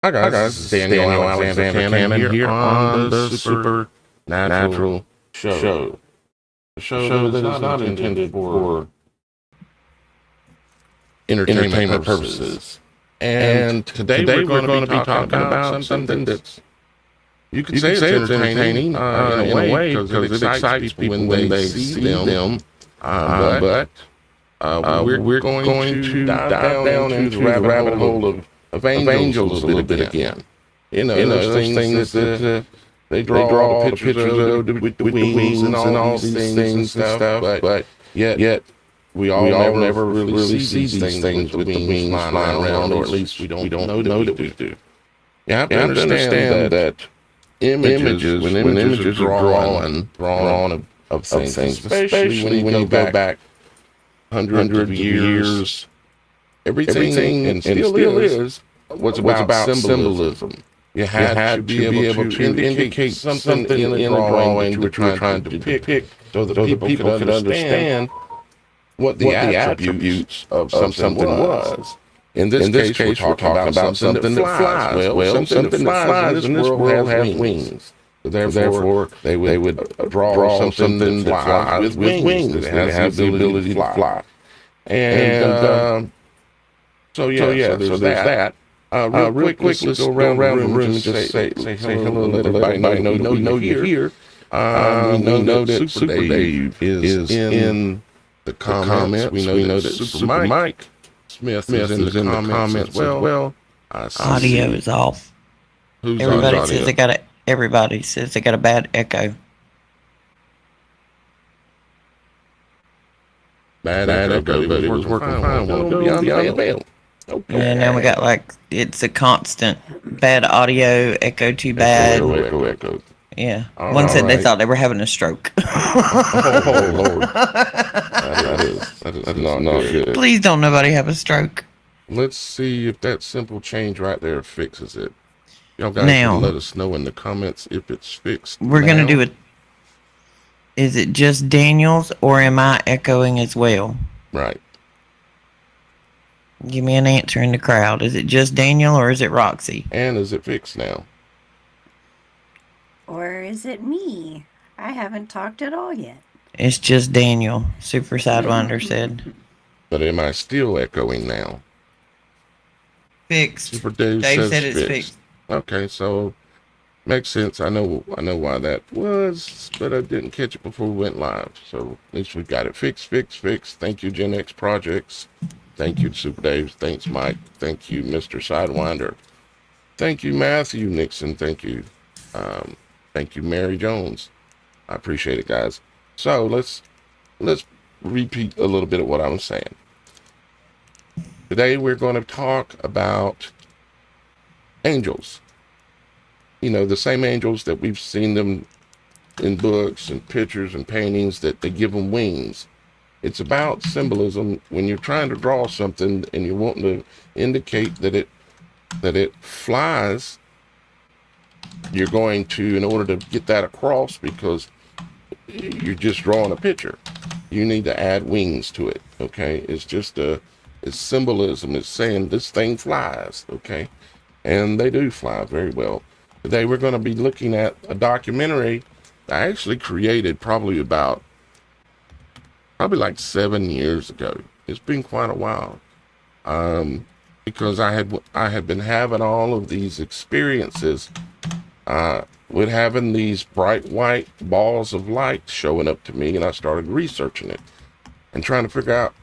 Hi guys, this is Daniel Alexander Cannon here on the Supernatural Show. A show that is not intended for entertainment purposes. And today we're going to be talking about something that's, you could say it's entertaining in a way because it excites people when they see them. But we're going to dive down into the rabbit hole of angels a little bit again. You know, those things that they draw all the pictures of with the wings and all these things and stuff. But yet we all never really see these things with the wings flying around, or at least we don't know that we do. You have to understand that images, when images are drawn of things, especially when you go back hundreds of years, everything and still is was about symbolism. You had to be able to indicate something in a drawing that you were trying to depict so that people could understand what the attributes of something was. In this case, we're talking about something that flies. Well, something that flies in this world has wings. Therefore, they would draw something that flies with wings. That has the ability to fly. And so there's that. Real quick, let's go around the room and just say hello, let everybody know you're here. We know that Super Dave is in the comments. We know that Super Mike Smith is in the comments. Well, audio is off. Everybody says they got a bad echo. Bad echo, but it was working fine. Beyond the veil. Okay. And now we got it's a constant bad audio, echo too bad. Echo. Yeah. One said they thought they were having a stroke. Oh Lord. That is not good. Please don't nobody have a stroke. Let's see if that simple change right there fixes it. Y'all guys can let us know in the comments if it's fixed. We're going to do it. Is it just Daniel's or am I echoing as well? Right. Give me an answer in the crowd. Is it just Daniel or is it Roxy? And is it fixed now? Or is it me? I haven't talked at all yet. It's just Daniel, Super Sidewinder said. But am I still echoing now? Fixed. Super Dave said it's fixed. Okay, so makes sense. I know why that was, but I didn't catch it before we went live. So at least we got it fixed. Thank you, Gen X Projects. Thank you, Super Dave. Thanks, Mike. Thank you, Mr. Sidewinder. Thank you, Matthew Nixon. Thank you. Thank you, Mary Jones. I appreciate it, guys. So let's repeat a little bit of what I was saying. Today we're going to talk about angels. You know, the same angels that we've seen them in books and pictures and paintings, that they give them wings. It's about symbolism. When you're trying to draw something and you want to indicate that it flies, you're going to, in order to get that across, because you're just drawing a picture, you need to add wings to it. Okay, it's symbolism. It's saying this thing flies. Okay, and they do fly very well. Today we're going to be looking at a documentary I actually created probably like 7 years ago. It's been quite a while, because I had been having all of these experiences with having these bright white balls of light showing up to me, and I started researching it and trying to figure out.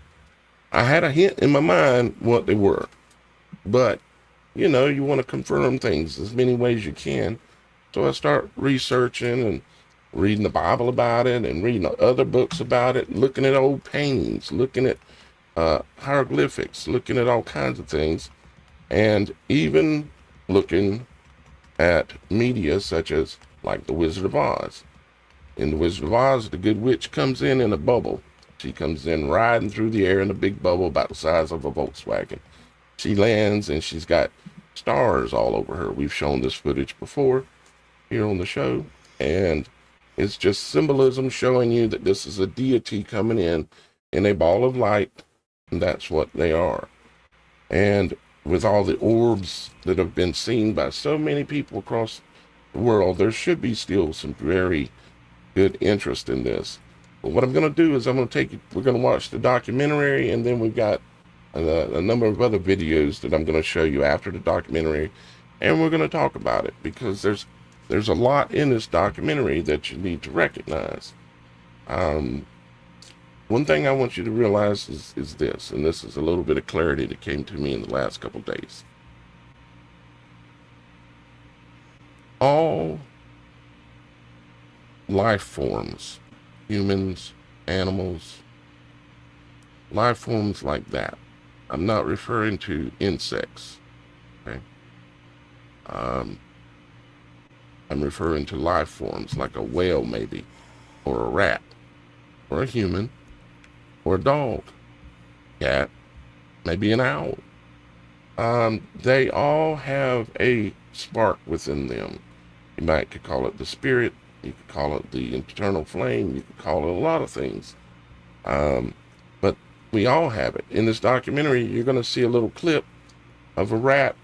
I had a hint in my mind what they were, but you know, you want to confirm things as many ways you can. So I start researching and reading the Bible about it and reading other books about it, looking at old paintings, looking at hieroglyphics, looking at all kinds of things, and even looking at media such as like The Wizard of Oz. In The Wizard of Oz, the good witch comes in a bubble. She comes in riding through the air in a big bubble about the size of a Volkswagen. She lands and she's got stars all over her. We've shown this footage before here on the show, and it's just symbolism showing you that this is a deity coming in a ball of light, and that's what they are. And with all the orbs that have been seen by so many people across the world, there should be still some very good interest in this. But what I'm going to do is we're going to watch the documentary, and then we've got a number of other videos that I'm going to show you after the documentary, and we're going to talk about it, because there's a lot in this documentary that you need to recognize. One thing I want you to realize is this, and this is a little bit of clarity that came to me in the last couple days. All life forms, humans, animals, life forms like that. I'm not referring to insects, okay? I'm referring to life forms like a whale maybe, or a rat, or a human, or a dog, cat, maybe an owl. They all have a spark within them. You could call it the spirit, you could call it the internal flame, you could call it a lot of things. But we all have it. In this documentary, you're going to see a little clip of a rat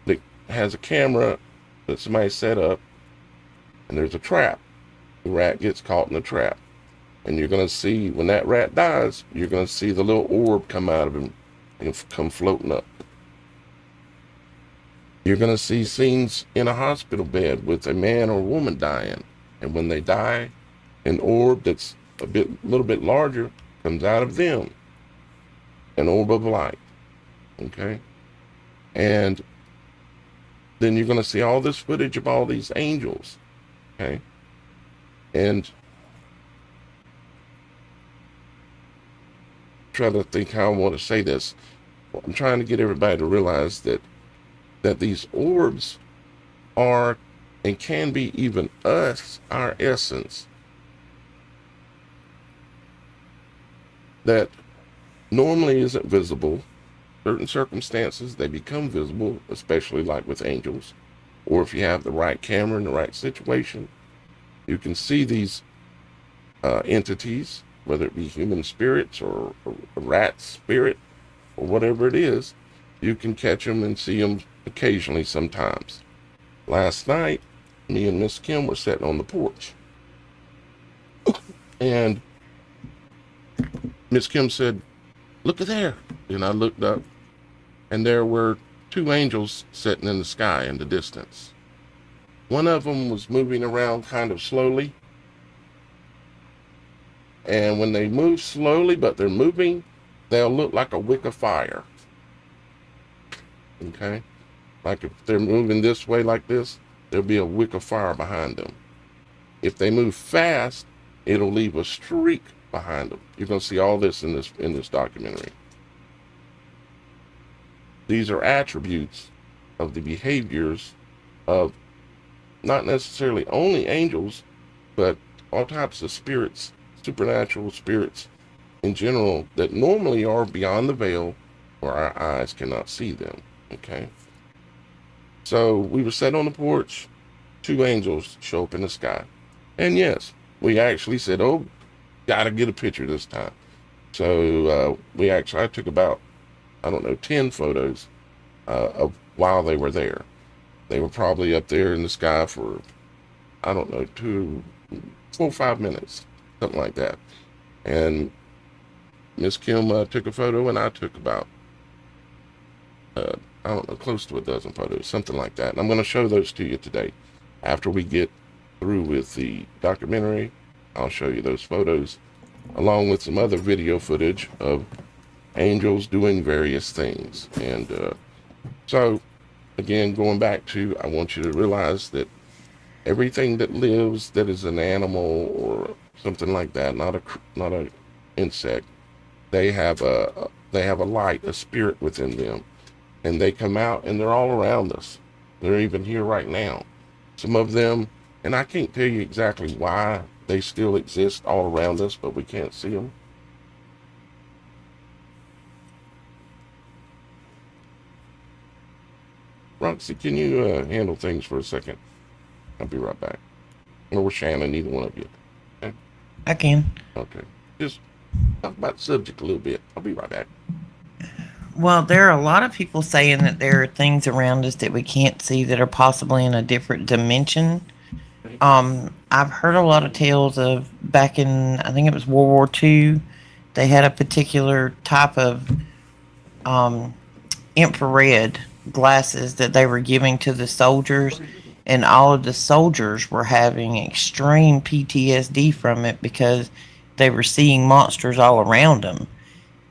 that has a camera that somebody set up, and there's a trap. The rat gets caught in the trap. And you're going to see, when that rat dies, you're going to see the little orb come out of him and come floating up. You're going to see scenes in a hospital bed with a man or woman dying. And when they die, an orb that's a little bit larger comes out of them. An orb of light. Okay? And then you're going to see all this footage of all these angels. Okay? And try to think how I want to say this. I'm trying to get everybody to realize that these orbs are and can be even us, our essence, that normally isn't visible. Certain circumstances, they become visible, especially like with angels, or if you have the right camera in the right situation, you can see these entities, whether it be human spirits or a rat spirit or whatever it is. You can catch them and see them occasionally sometimes. Last night, me and Miss Kim were sitting on the porch. And Miss Kim said, "Look at there." And I looked up, and there were two angels sitting in the sky in the distance. One of them was moving around kind of slowly. And when they move slowly, but they're moving, they'll look like a wick of fire. Okay? Like if they're moving this way like this, there'll be a wick of fire behind them. If they move fast, it'll leave a streak behind them. You're going to see all this in this documentary. These are attributes of the behaviors of not necessarily only angels, but all types of spirits, supernatural spirits in general, that normally are beyond the veil where our eyes cannot see them. Okay? So we were sitting on the porch, two angels show up in the sky. And yes, we actually said, "Oh, gotta get a picture this time." So I took about, 10 photos of while they were there. They were probably up there in the sky for, 4 or 5 minutes, something like that. And Miss Kim took a photo, and I took about, close to a dozen photos, something like that. And I'm going to show those to you today. After we get through with the documentary, I'll show you those photos, along with some other video footage of angels doing various things. And so, again, going back to, I want you to realize that everything that lives, that is an animal or something like that, not a insect, they have a light, a spirit within them, and they come out and they're all around us. They're even here right now. Some of them, and I can't tell you exactly why they still exist all around us, but we can't see them. Roxy, can you handle things for a second? I'll be right back. Or Shannon, either one of you. Okay? I can. Okay. Just talk about the subject a little bit. I'll be right back. Well, there are a lot of people saying that there are things around us that we can't see that are possibly in a different dimension. I've heard a lot of tales of back in, I think it was World War II, they had a particular type of um, infrared glasses that they were giving to the soldiers, and all of the soldiers were having extreme PTSD from it because they were seeing monsters all around them.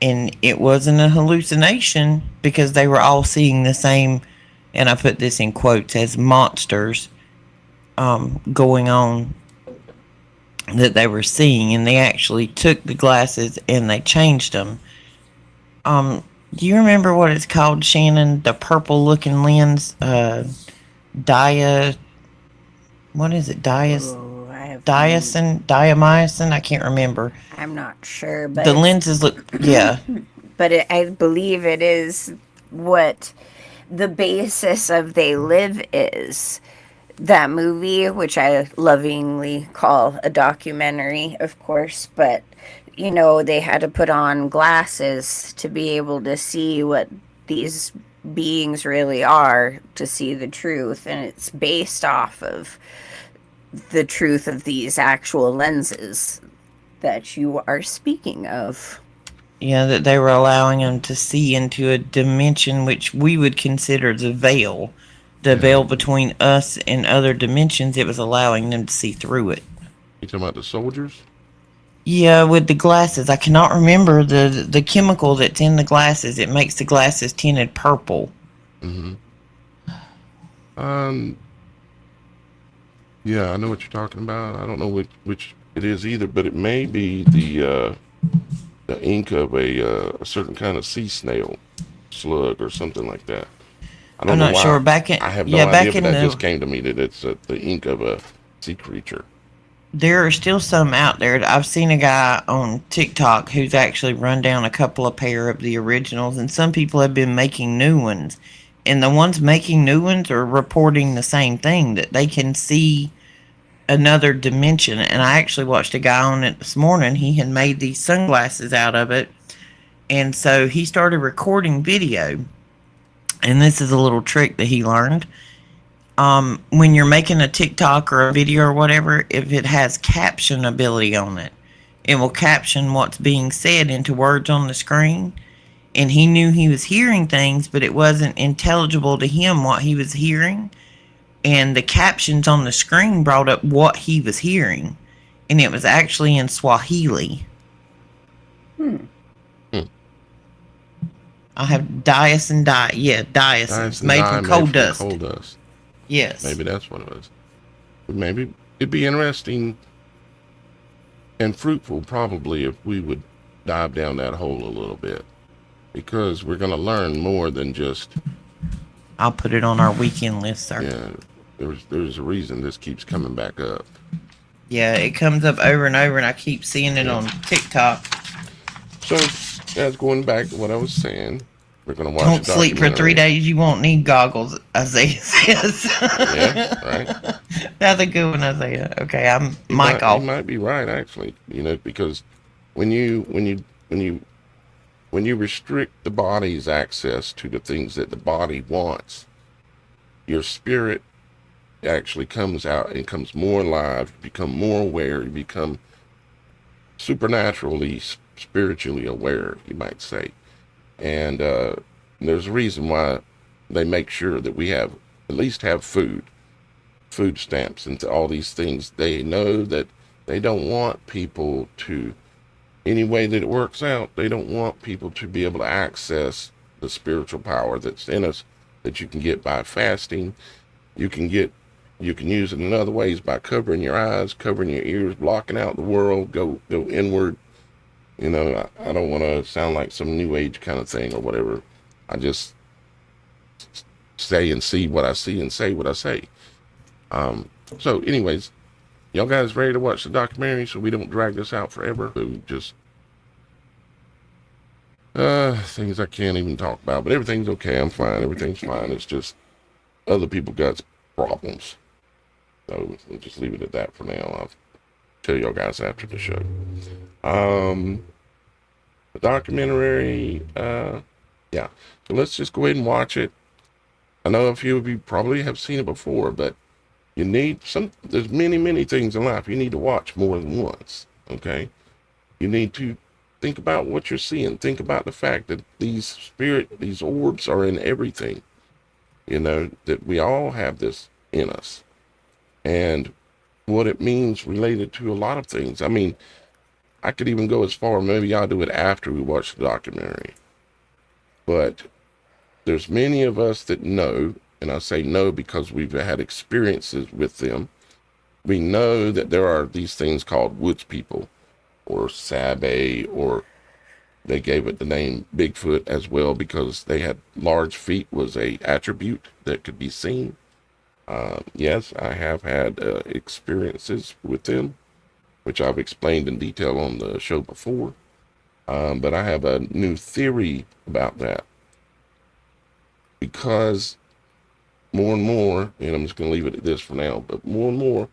And it wasn't a hallucination because they were all seeing the same, and I put this in quotes, as monsters going on that they were seeing, and they actually took the glasses and they changed them. Do you remember what it's called, Shannon? The purple looking lens, dia, what is it? Oh, Diamycin? I can't remember. I'm not sure, but The lenses look, yeah. but I believe it is what the basis of They Live is. That movie, which I lovingly call a documentary, of course, but they had to put on glasses to be able to see what these beings really are, to see the truth, and it's based off of the truth of these actual lenses that you are speaking of. Yeah, that they were allowing them to see into a dimension which we would consider the veil. The veil between us and other dimensions, it was allowing them to see through it. You talking about the soldiers? Yeah, with the glasses. I cannot remember the chemical that's in the glasses. It makes the glasses tinted purple. Mm-hmm. Yeah, I know what you're talking about. I don't know which it is either, but it may be the ink of a certain kind of sea snail slug or something like that. I don't I'm know not why. sure. I have no idea, but that just came to me that it's the ink of a sea creature. There are still some out there. I've seen a guy on TikTok who's actually run down a couple of pair of the originals, and some people have been making new ones. And the ones making new ones are reporting the same thing, that they can see another dimension. And I actually watched a guy on it this morning. He had made these sunglasses out of it. And so he started recording video. And this is a little trick that he learned. When you're making a TikTok or a video or whatever, if it has caption ability on it, it will caption what's being said into words on the screen. And he knew he was hearing things, but it wasn't intelligible to him what he was hearing. And the captions on the screen brought up what he was hearing. And it was actually in Swahili. I have diacin dye. Yeah, diacin. It's made from coal dust. Coal dust. Yes. Maybe that's what it was. Maybe it'd be interesting and fruitful, probably, if we would dive down that hole a little bit, because we're going to learn more than just. I'll put it on our weekend list, sir. Yeah, there's a reason this keeps coming back up. Yeah, it comes up over and over, and I keep seeing it on TikTok. So, that's going back to what I was saying. We're going to watch. Don't sleep for 3 days. You won't need goggles, Isaiah says. Yeah, right. That's a good one, Isaiah. Okay, I'm mic off. You might be right, actually. Because when you restrict the body's access to the things that the body wants, your spirit actually comes out and comes more alive. You become more aware. You become supernaturally, spiritually aware, you might say. And there's a reason why they make sure that we at least have food stamps, and all these things. They know that they don't want people to, any way that it works out, they don't want people to be able to access the spiritual power that's in us, that you can get by fasting. You can use it in other ways by covering your eyes, covering your ears, blocking out the world, go inward. I don't want to sound like some new age kind of thing or whatever. I just say and see what I see and say what I say. So anyways, y'all guys ready to watch the documentary so we don't drag this out forever? So just things I can't even talk about, but everything's okay. I'm fine. Everything's fine. It's just other people got problems. So we'll just leave it at that for now. I'll tell y'all guys after the show. The documentary, yeah, Yeah. So let's just go ahead and watch it. I know a few of you probably have seen it before, but you need there's many things in life you need to watch more than once. Okay. You need to think about what you're seeing. Think about the fact that these orbs are in everything. That we all have this in us. And what it means related to a lot of things. I mean, I could even go as far, maybe I'll do it after we watch the documentary. But there's many of us that know, and I say no because we've had experiences with them. We know that there are these things called woods people or Sabe, or they gave it the name Bigfoot as well because they had large feet was a attribute that could be seen. Yes, I have had experiences with them, which I've explained in detail on the show before. But I have a new theory about that because more and more, and I'm just going to leave it at this for now, but more and more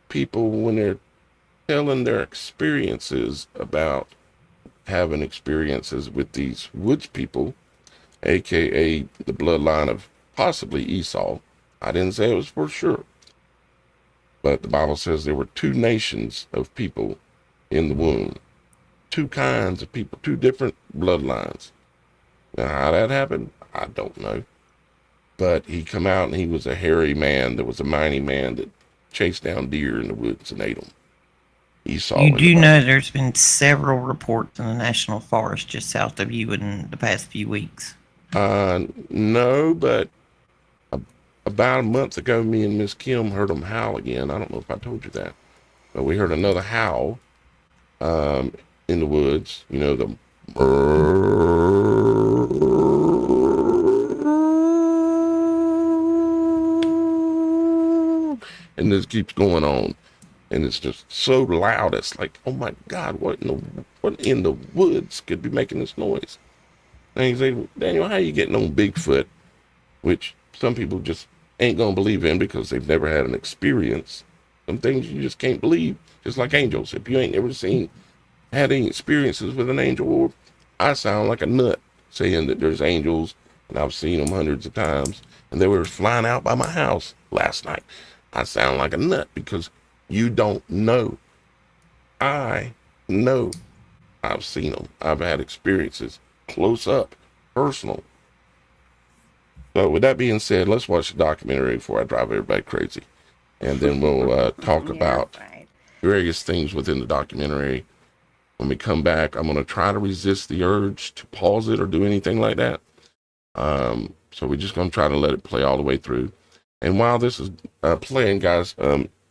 people, when they're telling their experiences about having experiences with these woods people, aka the bloodline of possibly Esau. I didn't say it was for sure, but the Bible says there were two nations of people in the womb, two kinds of people, two different bloodlines. Now how that happened, I don't know, but he come out and he was a hairy man that was a mighty man that chased down deer in the woods and ate them. Esau. You do know there's been several reports in the National Forest just south of you in the past few weeks. No, but about a month ago, me and Miss Kim heard them howl again. I don't know if I told you that, but we heard another howl in the woods. The and this keeps going on. And it's just so loud. It's like, oh my God, what in the woods could be making this noise? And you say, Daniel, how you getting on Bigfoot? Which some people just ain't gonna believe in because they've never had an experience. Some things you just can't believe, just like angels. If you ain't never had any experiences with an angel orb, I sound like a nut saying that there's angels, and I've seen them hundreds of times, and they were flying out by my house last night. I sound like a nut because you don't know. I know. I've seen them. I've had experiences close up, personal. So with that being said, let's watch the documentary before I drive everybody crazy. And then we'll talk about various things within the documentary. When we come back, I'm going to try to resist the urge to pause it or do anything like that. So we're just going to try to let it play all the way through. And while this is playing, guys,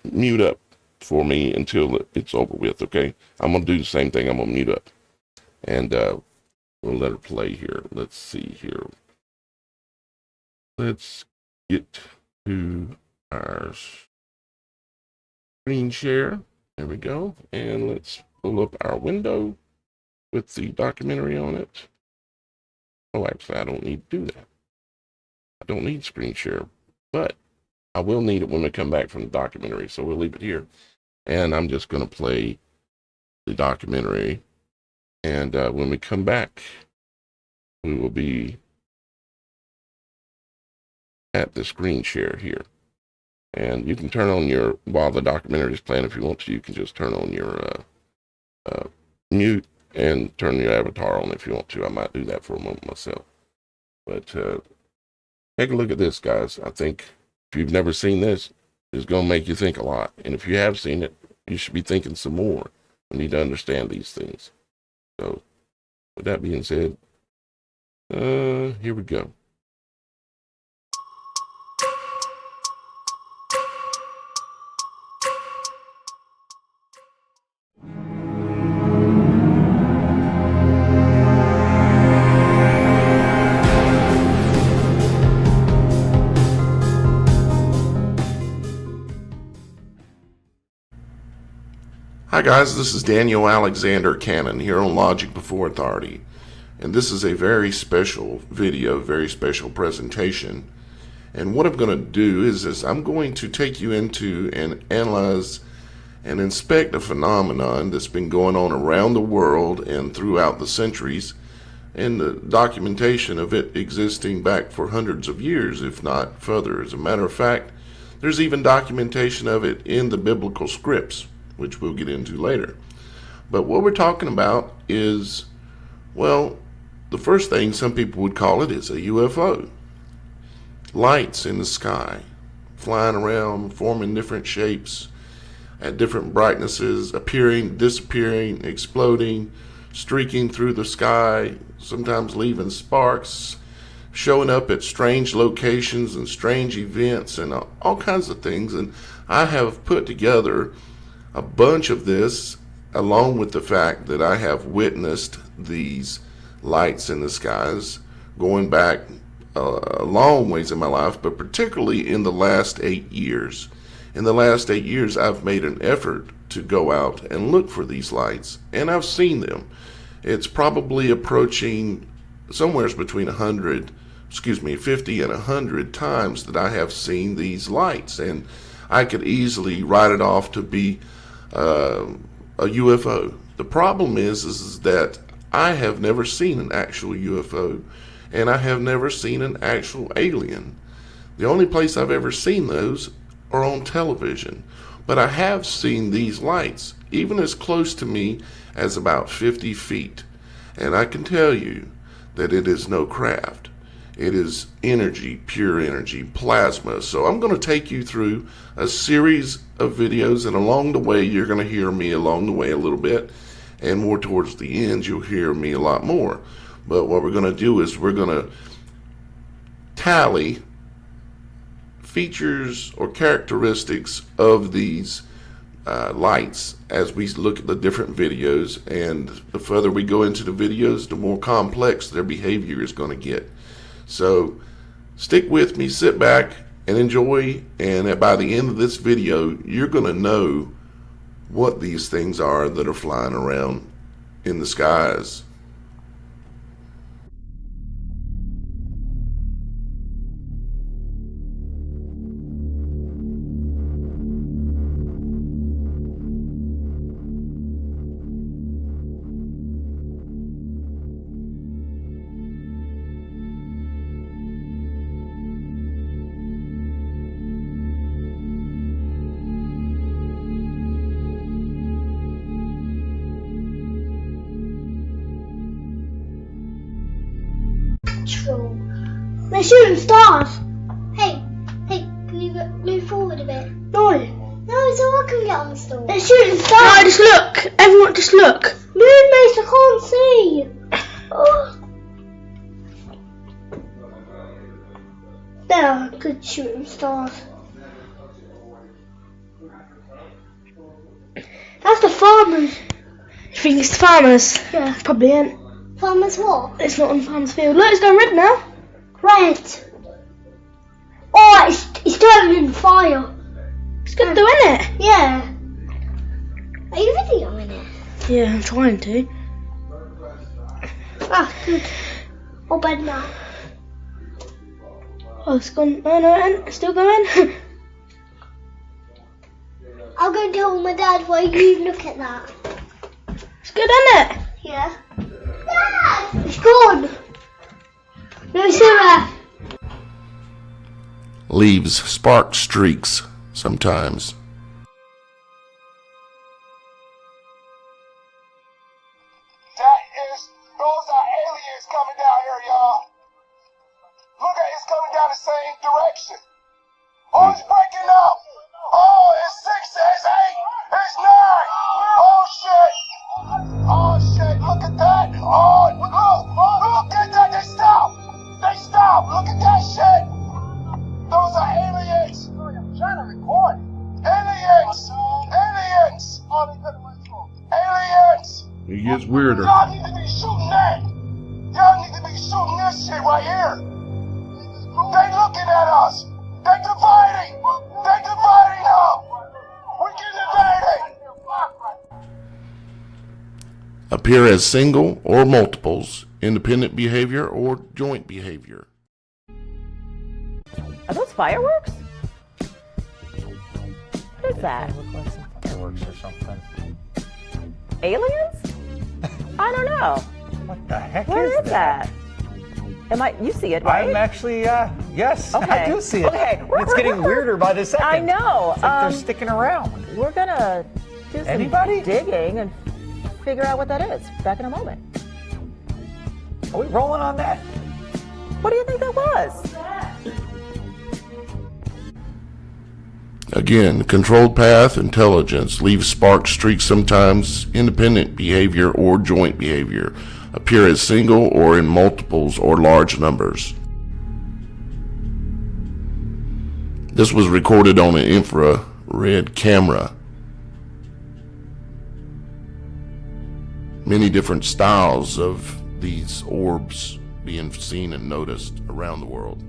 mute up for me until it's over with, okay? I'm going to do the same thing. I'm going to mute up. And we'll let it play here. Let's see here. Let's get to our screen share. There we go. And let's pull up our window with the documentary on it. Oh, actually, I don't need to do that. I don't need screen share, but I will need it when we come back from the documentary. So we'll leave it here. And I'm just going to play the documentary. And when we come back, we will be at the screen share here. And you can turn on while the documentary is playing, if you want to, you can just turn on your mute and turn your avatar on if you want to. I might do that for a moment myself. But take a look at this, guys. I think if you've never seen this, it's going to make you think a lot. And if you have seen it, you should be thinking some more. We need to understand these things. So with that being said, here we go. Hi guys, this is Daniel Alexander Cannon here on Logic Before Authority, and this is a very special video, very special presentation. And what I'm going to do is I'm going to take you into and analyze and inspect a phenomenon that's been going on around the world and throughout the centuries, and the documentation of it existing back for hundreds of years, if not further. As a matter of fact, there's even documentation of it in the biblical scripts, which we'll get into later. But what we're talking about is, well, the first thing some people would call it is a UFO. Lights in the sky, flying around, forming different shapes at different brightnesses, appearing, disappearing, exploding, streaking through the sky, sometimes leaving sparks, showing up at strange locations and strange events and all kinds of things. And I have put together a bunch of this, along with the fact that I have witnessed these lights in the skies going back a long ways in my life, but particularly in the last 8 years. In the last 8 years, I've made an effort to go out and look for these lights, and I've seen them. It's probably approaching somewhere between 50 and 100 times that I have seen these lights, and I could easily write it off to be a UFO. The problem is that I have never seen an actual UFO, and I have never seen an actual alien. The only place I've ever seen those are on television, but I have seen these lights even as close to me as about 50 feet, and I can tell you that it is no craft. It is energy, pure energy, plasma. So I'm going to take you through a series of videos, and along the way you're going to hear me along the way a little bit, and more towards the end you'll hear me a lot more. But what we're going to do is we're going to tally features or characteristics of these lights as we look at the different videos, and the further we go into the videos, the more complex their behavior is going to get. So stick with me, sit back and enjoy, and by the end of this video you're going to know what these things are that are flying around in the skies. They're shooting stars. Hey, can you move forward a bit? No, so I can get on the store. They're shooting stars. No, just look. Everyone, just look. Move, Mace, I can't see. Oh. They're good shooting stars. That's the farmers. You think it's the farmers? Yeah. Probably ain't. Farmers what? It's not on the farmer's field. Look, it's going red now. Red. Oh, it's turning in fire. It's good though, isn't it? Yeah. Are you videoing it? Yeah, I'm trying to. Ah, good. I'll bed now. Oh, it's gone. Oh, no, it ain't. It's still going. I'll go tell my dad while you look at that. It's good, isn't it? Yeah. Dad! It's gone. No, Sarah. Leaves spark streaks sometimes. Those are aliens coming down here, y'all. Look at it's coming down the same direction. Oh, it's breaking up. Oh, it's 6, it's 8, it's 9. Oh, shit. Oh, shit, look at that. Oh, look at that. They stopped. Look at that shit. Those are aliens. I'm trying to record. Aliens. It gets weirder. Y'all need to be shooting that. Y'all need to be shooting this shit right here. They looking at us. They dividing. Up. We're getting invaded. Appear as single or multiples, independent behavior or joint behavior. Are those fireworks? What is that? Look like some fireworks or something. Aliens? I don't know. What the heck What is is that? You see it, right? I'm actually, yes, Okay. I do see it. Okay. It's getting weirder by the second. I know. It's like they're sticking around. We're gonna do some Anybody? digging and figure out what that is. Back in a moment. Are we rolling on that? What do you think that was? Again, controlled path intelligence leaves spark streaks, sometimes independent behavior or joint behavior, appear as single or in multiples or large numbers. This was recorded on an infrared camera. Many different styles of these orbs being seen and noticed around the world.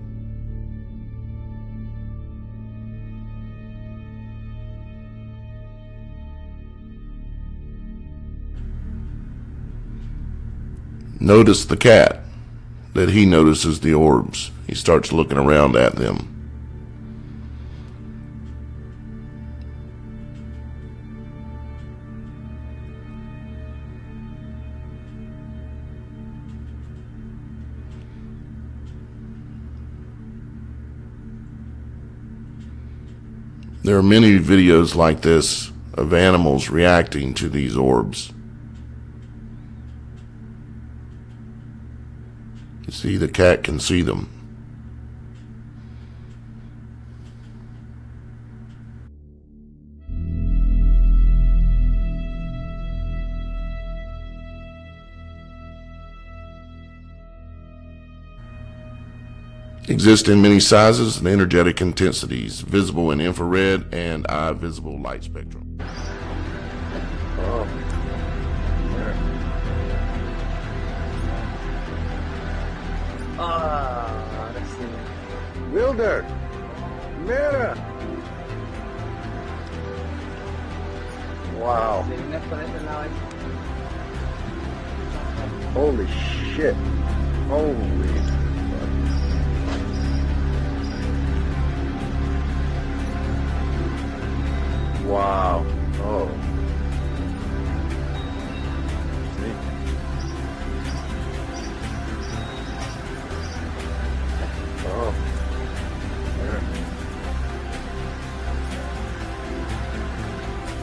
Notice the cat, that he notices the orbs. He starts looking around at them. There are many videos like this of animals reacting to these orbs. You see, the cat can see them. Exist in many sizes and energetic intensities, visible in infrared and eye visible light spectrum. Ahora sí. Wilder, mira. Wow. Holy shit. Holy. Wow. Oh. See? Oh. There.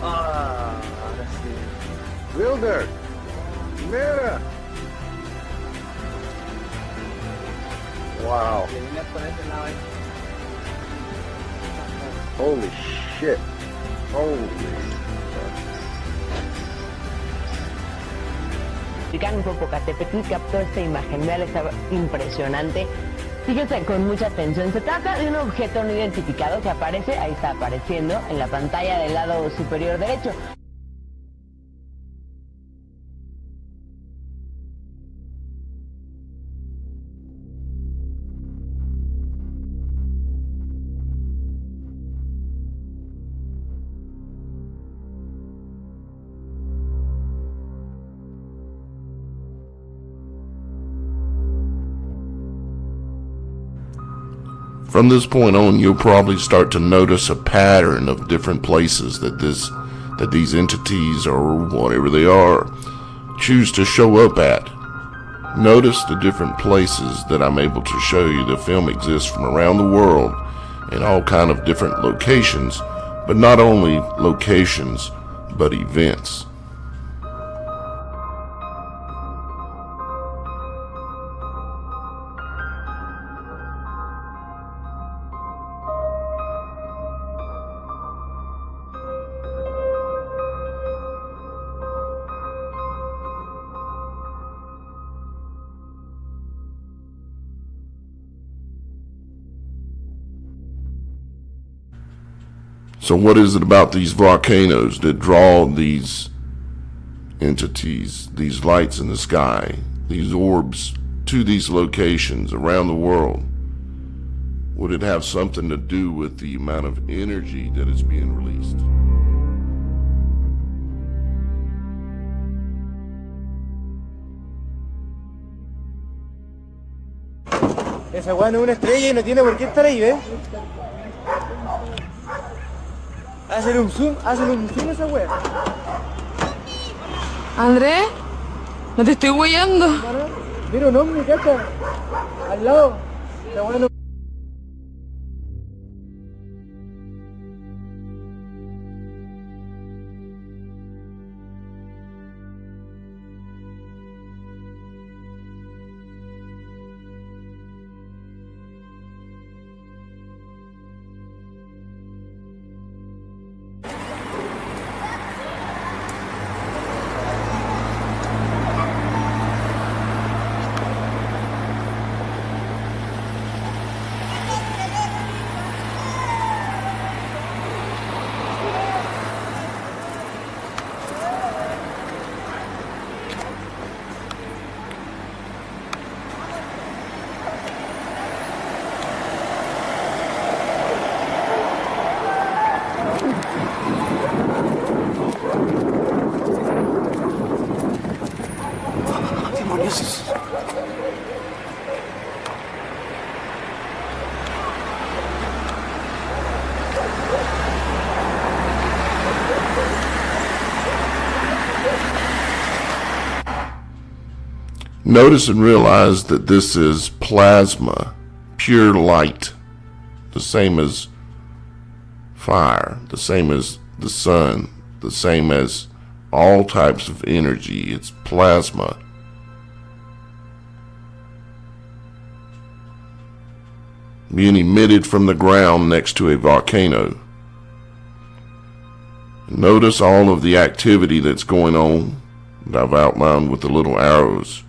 Ahora sí. Wilder. Mira. Wow. Holy shit. Un Popocatépetl captó esta imagen, vean, está impresionante. Fíjense con mucha atención, se trata de un objeto no identificado que aparece, ahí está apareciendo en la pantalla del lado superior derecho. From this point on, you'll probably start to notice a pattern of different places that these entities, or whatever they are, choose to show up at. Notice the different places that I'm able to show you. The film exists from around the world in all kind of different locations, but not only locations, but events. So what is it about these volcanoes that draw these entities, these lights in the sky, these orbs to these locations around the world? Would it have something to do with the amount of energy that is being released? Esa weá no es una estrella y no tiene por qué estar ahí, ¿ves? Hazle un zoom a esa weá. ¿André? No te estoy huellando. Mira un ovni, cacha. Al lado. Está bueno. Notice and realize that this is plasma, pure light, the same as fire, the same as the sun, the same as all types of energy. It's plasma. Being emitted from the ground next to a volcano. Notice all of the activity that's going on that I've outlined with the little arrows.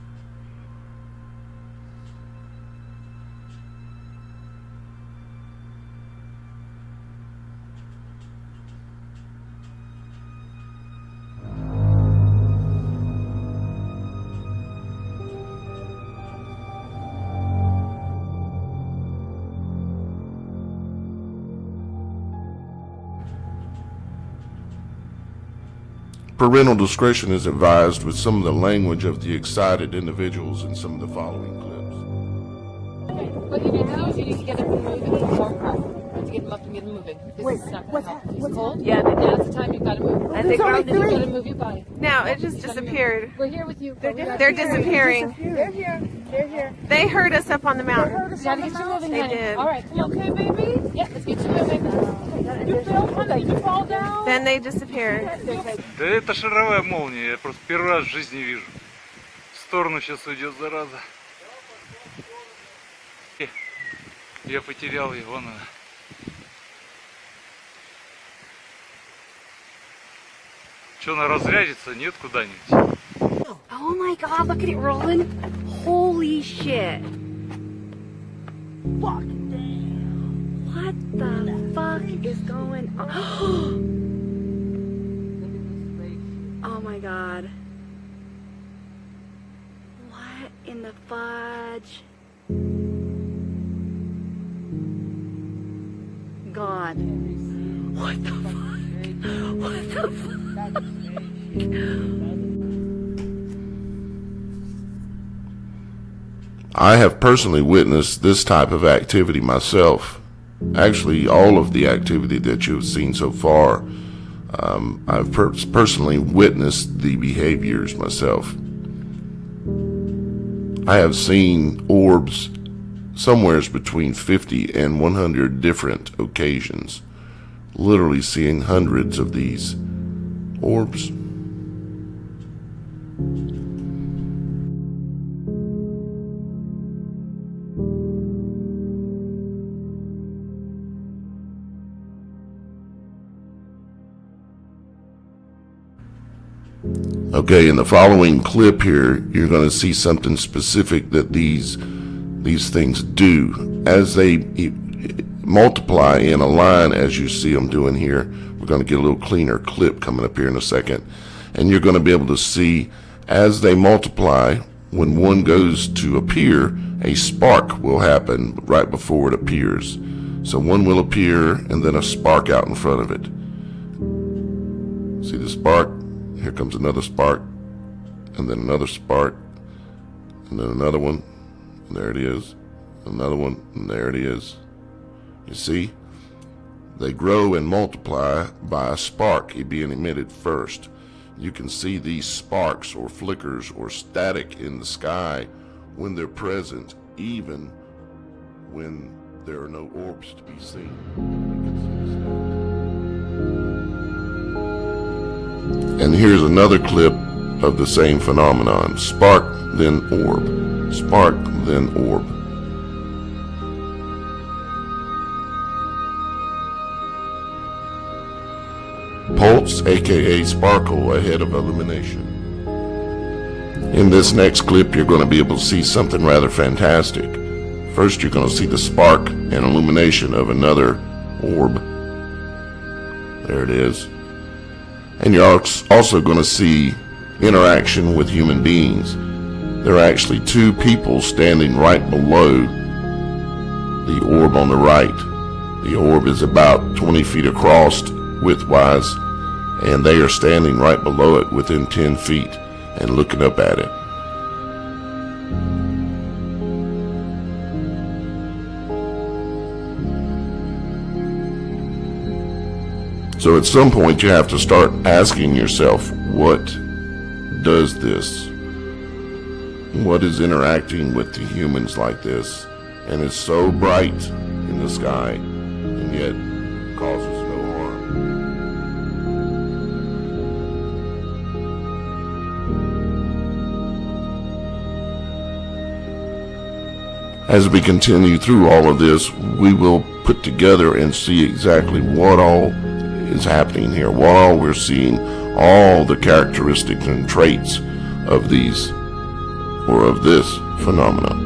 Parental discretion is advised with some of the language of the excited individuals in some of the following clips. What you need to do is you need to get them moving more to get them up and get them moving. This is not going to help. It's cold. Yeah, now's the time you've got to move. And you've got to move your body. No, it just disappeared. We're here with you. They're disappearing. They're here. They're here. They heard us up on the mountain. You got to get you moving, They honey. did. All right, you okay, baby? Yeah, let's get you moving. You fell, honey? Did you fall down? Then they disappeared. Да это шаровая молния, я просто первый раз в жизни вижу. В сторону сейчас уйдет, зараза. Я потерял его, вон она. Что, она разрядится? Нет, куда-нибудь? Oh my god, look at it rolling. Holy shit. Fuck. What the fuck is going on? Oh my god. What in the fudge? God. What the fuck? What the fuck? I have personally witnessed this type of activity myself. Actually, all of the activity that you've seen so far, I've personally witnessed the behaviors myself. I have seen orbs somewhere between 50 and 100 different occasions. Literally seeing hundreds of these orbs. Okay, in the following clip here, you're going to see something specific that these things do. As they multiply in a line, as you see them doing here, we're going to get a little cleaner clip coming up here in a second. And you're going to be able to see, as they multiply, when one goes to appear, a spark will happen right before it appears. So one will appear, and then a spark out in front of it. See the spark? Here comes another spark, and then another spark, and then another one, and there it is, another one, and there it is. You see, they grow and multiply by a spark being emitted first. you can see these sparks or flickers or static in the sky when they're present, even when there are no orbs to be seen. And here's another clip of the same phenomenon. Spark, then orb. Spark, then orb. Pulse, aka sparkle, ahead of illumination. In this next clip, you're going to be able to see something rather fantastic. First, you're going to see the spark and illumination of another orb. There it is. And you're also going to see interaction with human beings. There are actually two people standing right below the orb on the right. The orb is about 20 feet across widthwise, and they are standing right below it within 10 feet and looking up at it. So at some point you have to start asking yourself, what does this? What is interacting with the humans like this and is so bright in the sky and yet causes no harm? As we continue through all of this, we will put together and see exactly what all is happening here, what all we're seeing, all the characteristics and traits of these, or of this phenomenon.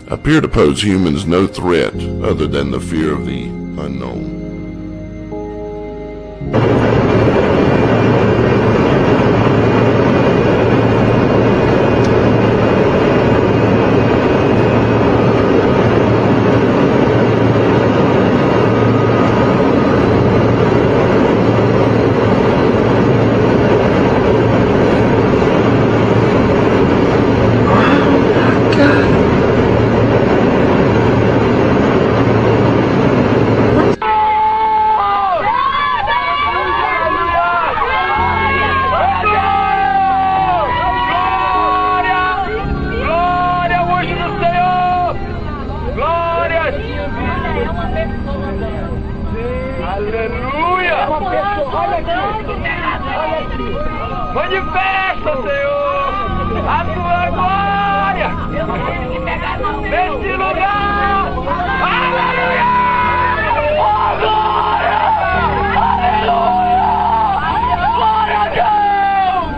Appear to pose humans no threat other than the fear of the unknown. Manifesta, Senhor, a tua glória nesse lugar. Aleluia! Oh, glória! Aleluia! Glória a Deus!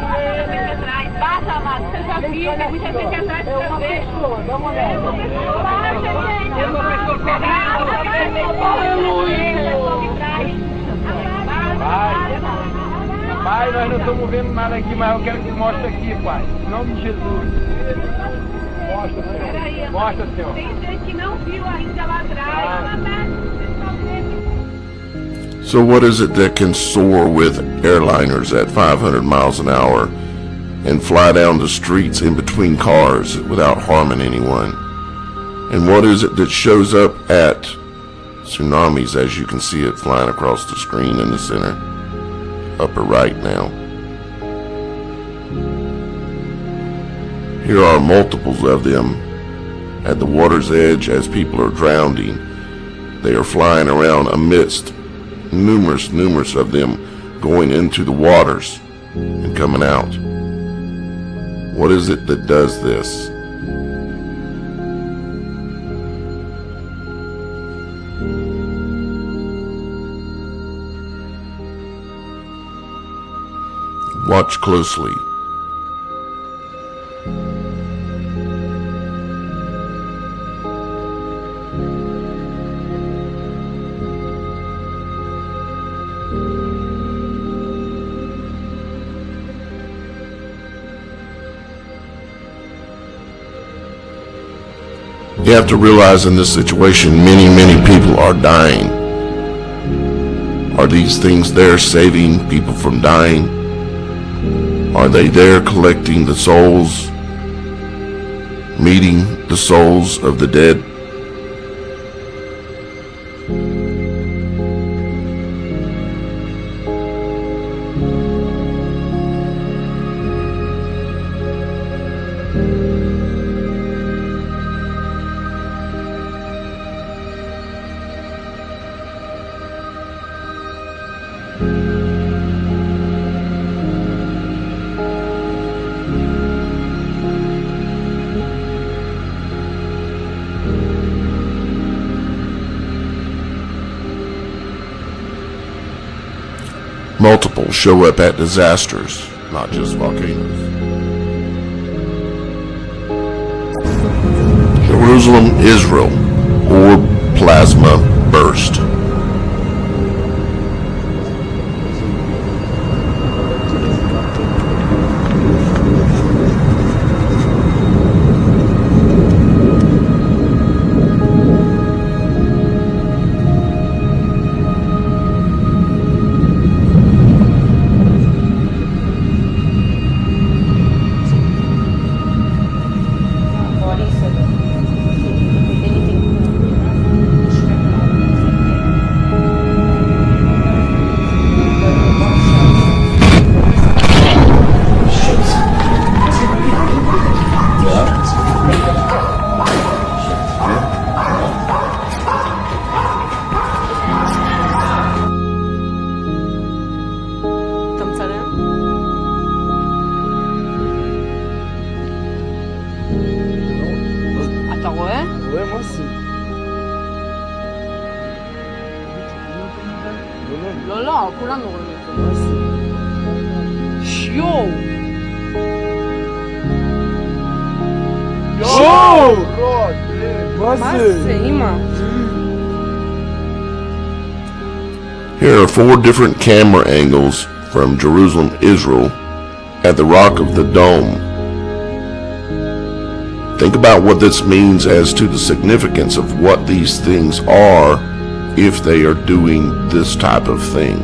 Passa, amado, você já viu, tem muita gente atrás de você. Dá uma olhada. Aleluia! Pai, nós não estamos vendo nada aqui, mas eu quero que mostre aqui, Pai. Em nome de Jesus. Mostra, Senhor. Mostra, Senhor. Tem gente que não viu ainda lá atrás. So what is it that can soar with airliners at 500 miles an hour and fly down the streets in between cars without harming anyone? And what is it that shows up at tsunamis, as you can see it flying across the screen in the center? Upper right now. Here are multiples of them at the water's edge as people are drowning. They are flying around amidst numerous of them going into the waters and coming out. What is it that does this? Watch closely. You have to realize in this situation, many people are dying. Are these things there saving people from dying? Are they there collecting the souls, meeting the souls of the dead? Multiple show up at disasters, not just volcanoes. Jerusalem, Israel, orb plasma burst. לא, כולנו רואים את זה. שיו! מה זה, אמא? Here are 4 different camera angles from Jerusalem, Israel, at the Rock of the Dome. Think about what this means as to the significance of what these things are if they are doing this type of thing,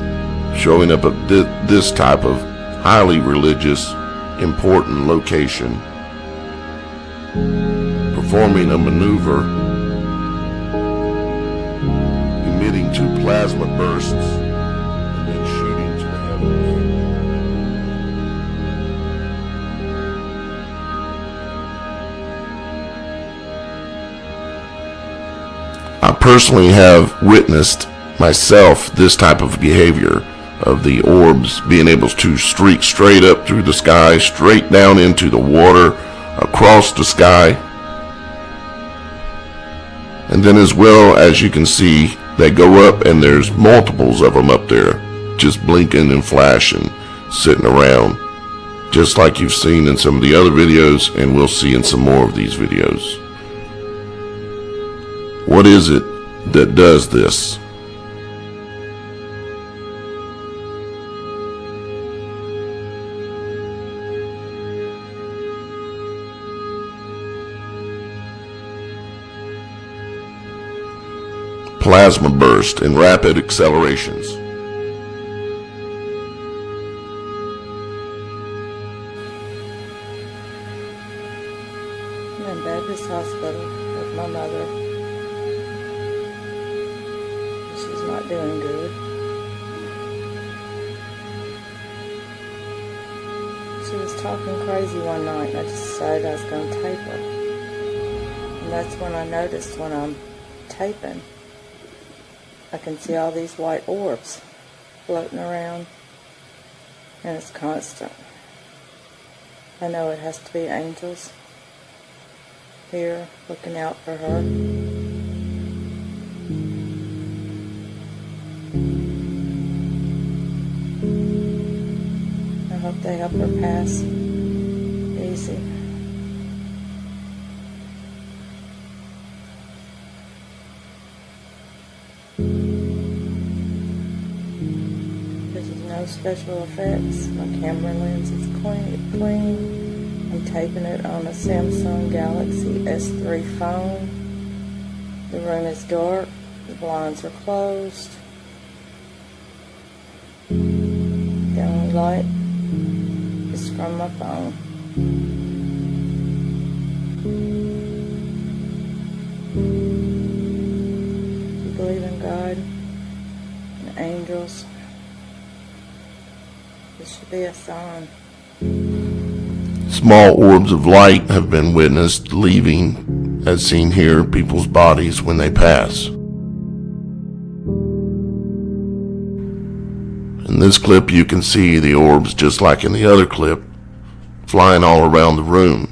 showing up at this type of highly religious, important location, performing a maneuver, emitting 2 plasma bursts, and then shooting to the heavens. I personally have witnessed myself this type of behavior of the orbs being able to streak straight up through the sky, straight down into the water, across the sky. And then as well, as you can see, they go up and there's multiples of them up there, just blinking and flashing, sitting around, just like you've seen in some of the other videos, and we'll see in some more of these videos. What is it that does this? Plasma burst in rapid accelerations. I'm in Baptist Hospital with my mother. She's not doing good. She was talking crazy one night and I just decided I was going to tape her. And that's when I noticed when I'm taping, I can see all these white orbs floating around, and it's constant. I know it has to be angels here looking out for her. I hope they help her pass easy. No special effects. My camera lens is clean. I'm taping it on a Samsung Galaxy S3 phone. The room is dark. The blinds are closed. The only light is from my phone. Do you believe in God and angels? This should be a sign. Small orbs of light have been witnessed leaving, as seen here, people's bodies when they pass. In this clip you can see the orbs, just like in the other clip, flying all around the room.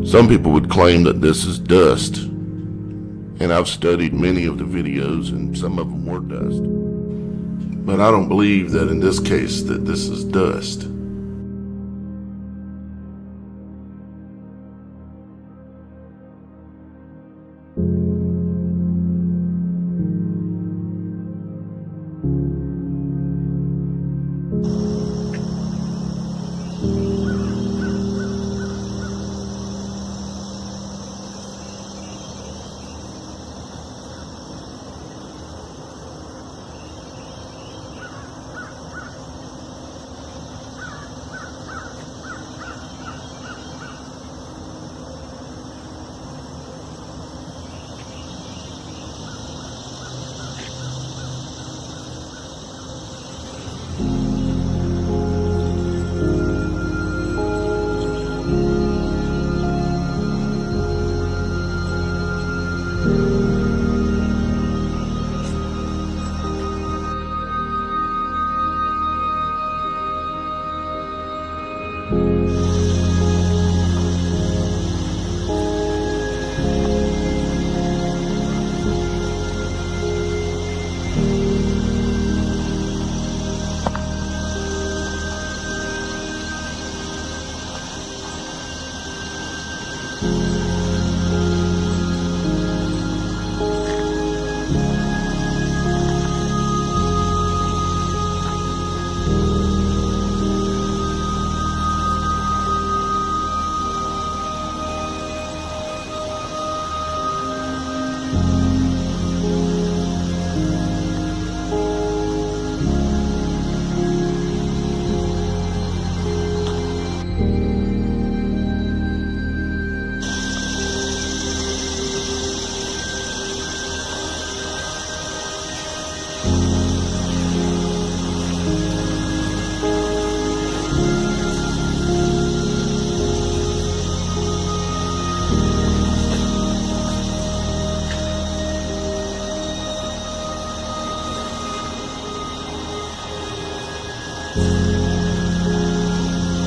Some people would claim that this is dust, and I've studied many of the videos and some of them were dust. But I don't believe that in this case that this is dust.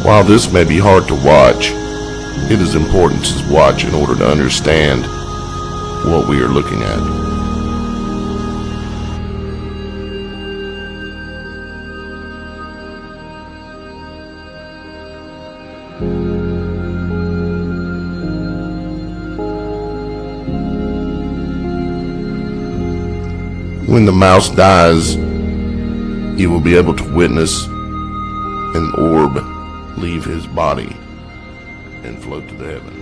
While this may be hard to watch, it is important to watch in order to understand what we are looking at. When the mouse dies, you will be able to witness an orb leave his body and float to the heavens.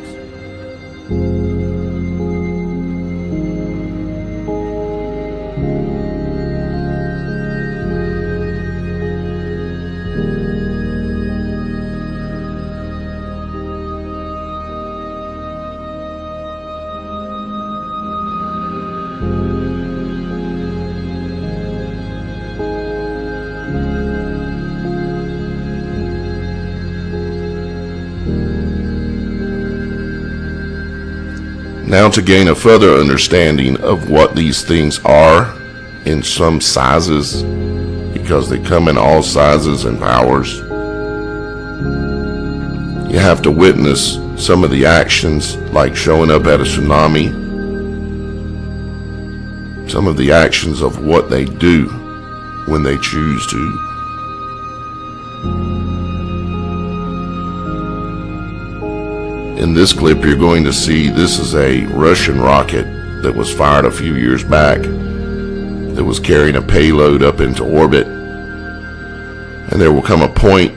Now, to gain a further understanding of what these things are in some sizes, because they come in all sizes and powers, you have to witness some of the actions, like showing up at a tsunami, some of the actions of what they do when they choose to. In this clip, you're going to see this is a Russian rocket that was fired a few years back that was carrying a payload up into orbit. And there will come a point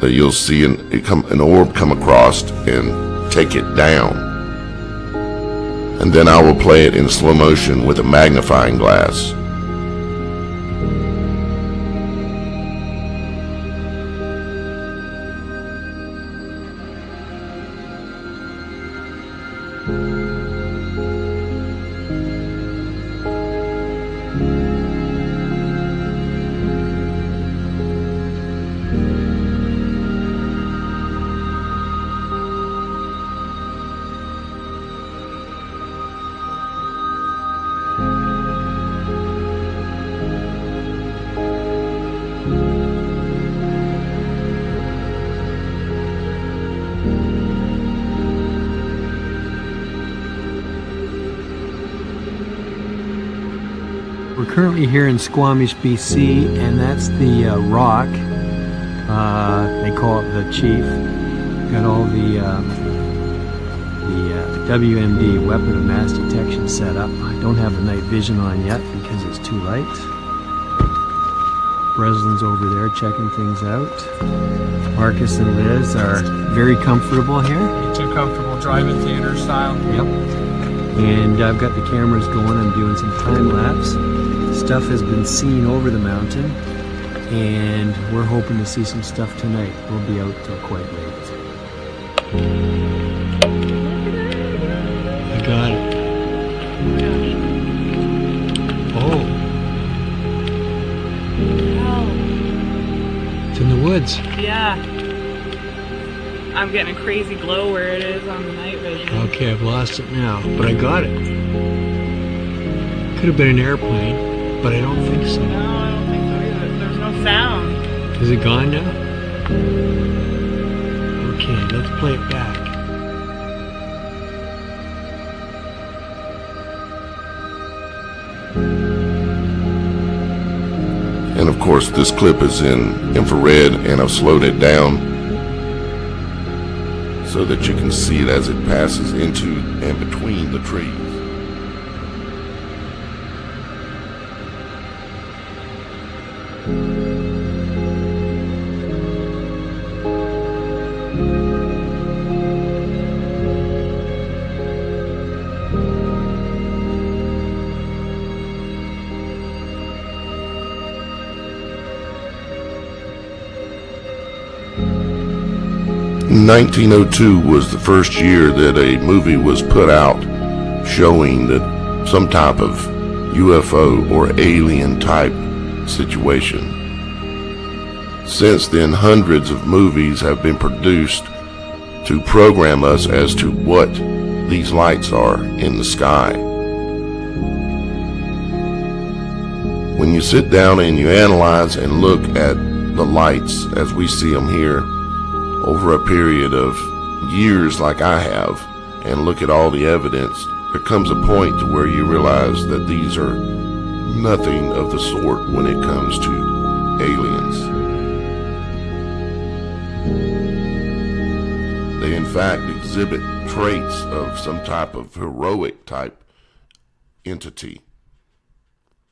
that you'll see an orb come across and take it down. and then I will play it in slow motion with a magnifying glass. We're currently here in Squamish, BC, and that's the rock. They call it the Chief. Got all the WMD, weapon of mass detection, set up. I don't have the night vision on yet because it's too light. Breslin's over there checking things out. Marcus and Liz are very comfortable here. Too comfortable driving theater style. Yep. And I've got the cameras going. I'm doing some time lapse. Stuff has been seen over the mountain, and we're hoping to see some stuff tonight. We'll be out till quite late. I got it. Oh. It's in the woods. Yeah. I'm getting a crazy glow where it is on the night vision. Okay, I've lost it now, but I got it. Could have been an airplane, but I don't think so. No, I don't think so either. There's no sound. Is it gone now? Okay, let's play it back. And of course, this clip is in infrared, and I've slowed it down so that you can see it as it passes into and between the trees. In 1902 was the first year that a movie was put out showing that some type of UFO or alien type situation. Since then, hundreds of movies have been produced to program us as to what these lights are in the sky. When you sit down and you analyze and look at the lights as we see them here over a period of years like I have, and look at all the evidence, there comes a point to where you realize that these are nothing of the sort when it comes to aliens. They in fact exhibit traits of some type of heroic type entity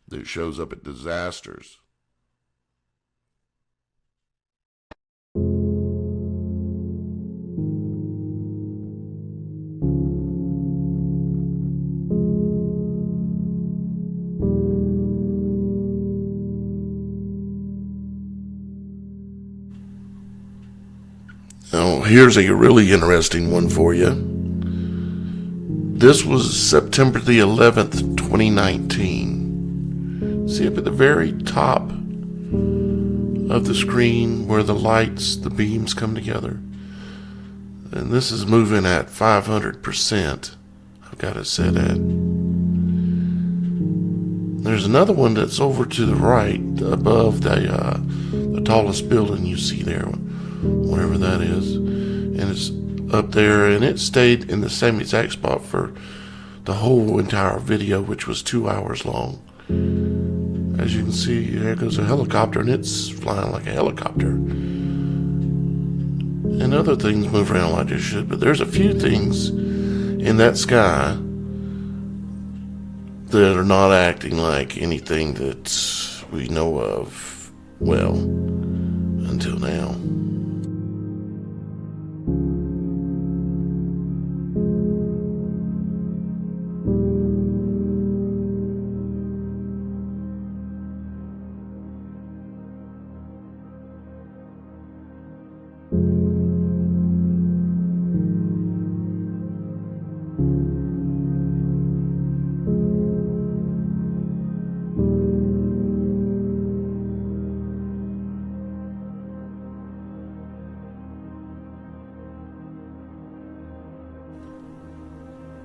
that shows up at disasters. Now, here's a really interesting one for you. This was September the 11th, 2019. See up at the very top of the screen where the lights, the beams come together. And this is moving at 500%. I've got it set at. There's another one that's over to the right above the tallest building you see there, whatever that is, and it's up there, and it stayed in the same exact spot for the whole entire video, which was 2 hours long. As you can see, there goes a helicopter, and it's flying like a helicopter, and other things move around like they should, but there's a few things in that sky that are not acting like anything that we know of, well, until now.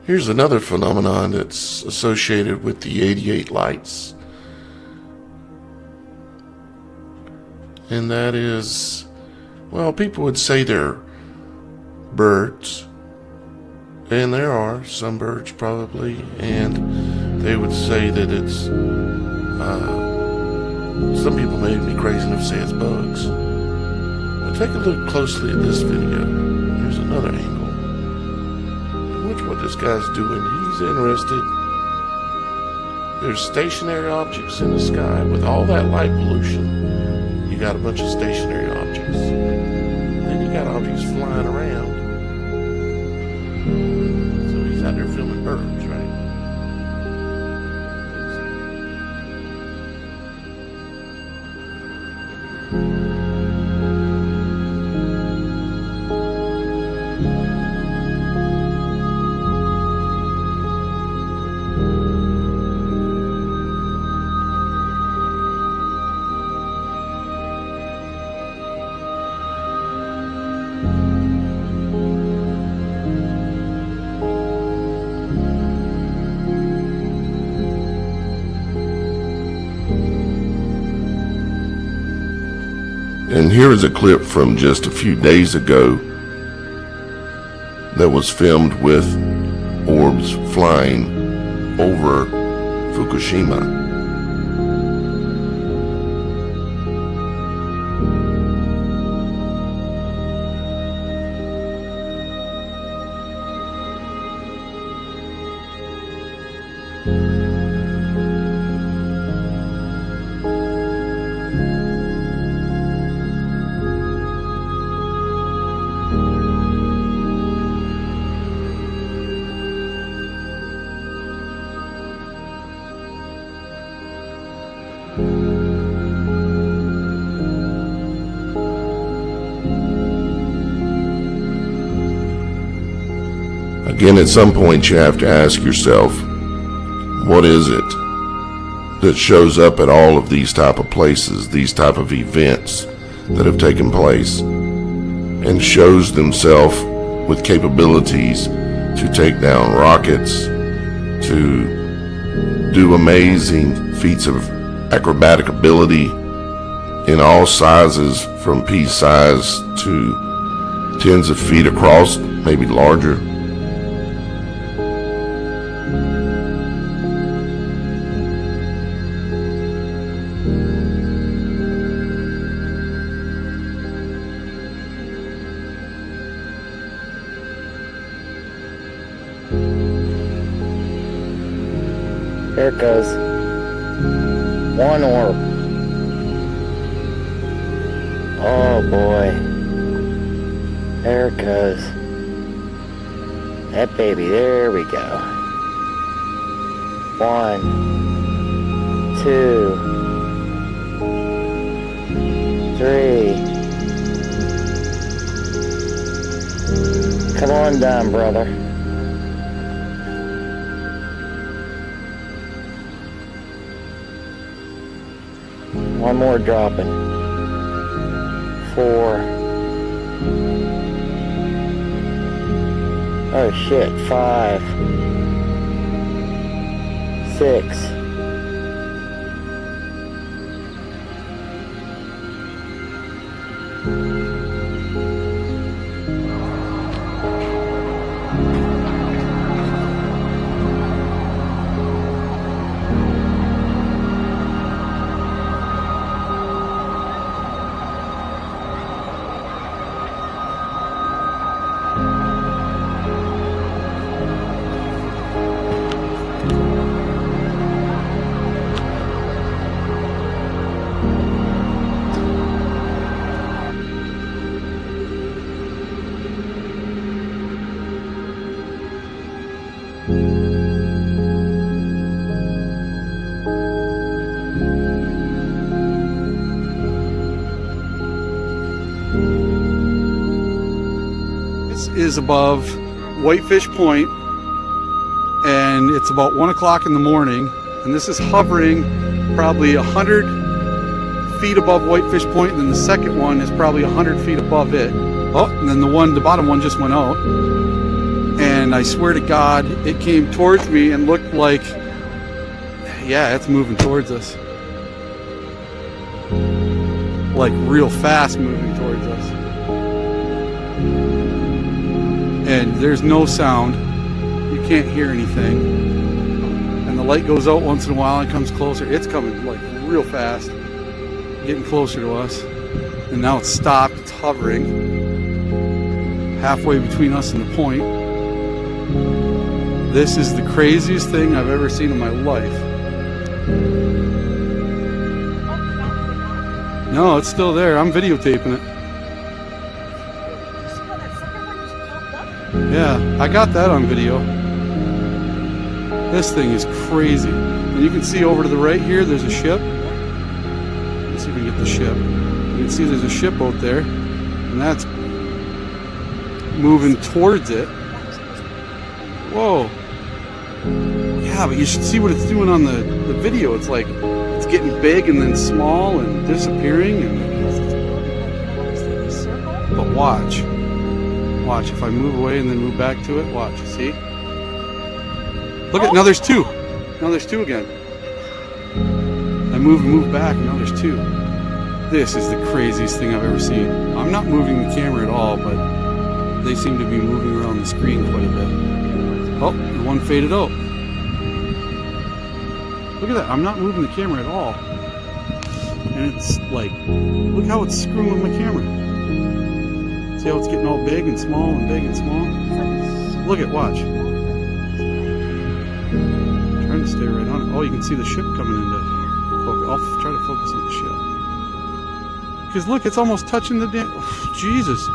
Here's another phenomenon that's associated with the 88 lights. And that is, well, people would say they're birds. And there are some birds probably. And they would say that it's, some people may be crazy enough to say it's bugs. But take a look closely at this video. Here's another angle. Watch what this guy's doing. He's interested. There's stationary objects in the sky. With all that light pollution, you got a bunch of stationary objects. Then you got objects flying around. So he's out there filming birds, right? And here is a clip from just a few days ago that was filmed with Orbs flying over Fukushima. Again, at some point you have to ask yourself, what is it that shows up at all of these type of places, these type of events that have taken place, and shows themselves with capabilities to take down rockets, to do amazing feats of acrobatic ability in all sizes, from pea size to tens of feet across, maybe larger. There it goes. One orb. Oh boy. There it goes. That baby, there we go. 1, 2, 3. Come on down, brother. One more dropping. 4. Oh shit, 5. 6. Is above Whitefish Point, and it's about 1 o'clock in the morning, and this is hovering probably 100 feet above Whitefish Point, and then the second one is probably 100 feet above it. Oh, and then the bottom one just went out, and And I swear to God, it came towards me and looked like, yeah, it's moving towards us. Like real fast moving towards us. And there's no sound. You can't hear anything. And the light goes out once in a while and comes closer. It's coming like real fast, getting closer to us. And now it's stopped, it's hovering halfway between us and the point. This is the craziest thing I've ever seen in my life. No, it's still there. I'm videotaping it. Yeah, I got that on video. This thing is crazy. And you can see over to the right here, there's a ship. Let's see if we can get the ship. You can see there's a ship out there. And that's moving towards it. Whoa. Yeah, but you should see what it's doing on the video. It's like, it's getting big and then small and disappearing. But watch. Watch, if I move away and then move back to it, watch, see? Look at, now there's two. Now there's two again. I move back, now there's two. This is the craziest thing I've ever seen. I'm not moving the camera at all, but they seem to be moving around the screen quite a bit. Oh, the one faded out. Look at that, I'm not moving the camera at all. And it's like, look how it's screwing with my camera. See how it's getting all big and small and big and small? Look at, watch. I'm trying to stay right on it. Oh, you can see the ship coming into focus. I'll try to focus on the ship. Because look, it's almost touching the damn... Oh, Jesus.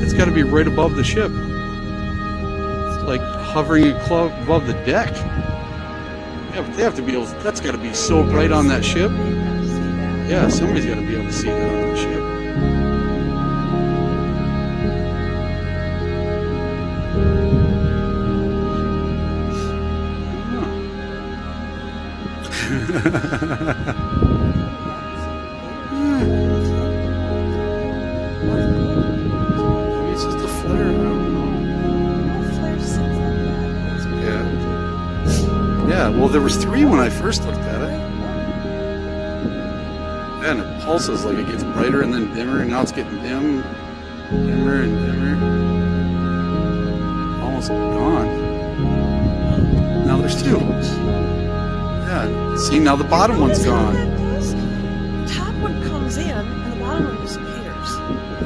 It's got to be right above the ship. It's like hovering above the deck. Yeah, but they have to be able... That's got to be so bright on that ship. Yeah, somebody's got to be able to see that on that ship. Maybe it's just a flare. I don't know. Yeah, well, there was three when I first looked at it. Yeah, and it pulses, like it gets brighter and then dimmer, and now it's getting dimmer and dimmer. Almost gone. Now there's two. Yeah, see, now the bottom one's gone. The top one comes in and the bottom one disappears.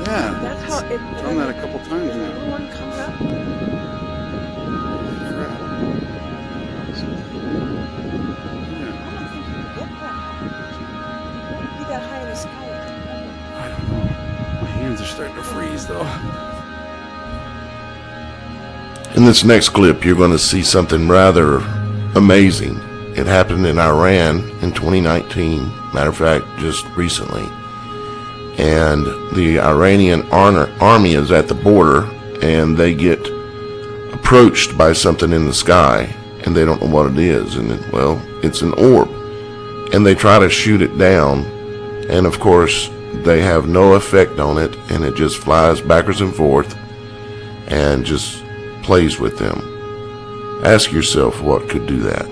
Yeah, That's how it. done that a couple times now. The one comes up. Are starting to freeze though. In this next clip, you're going to see something rather amazing. It happened in Iran in 2019, matter of fact, just recently. And the Iranian army is at the border, and they get approached by something in the sky, and they don't know what it is. And well, it's an orb, and they try to shoot it down, and of course they have no effect on it, and it just flies backwards and forth and just plays with them. Ask yourself what could do that.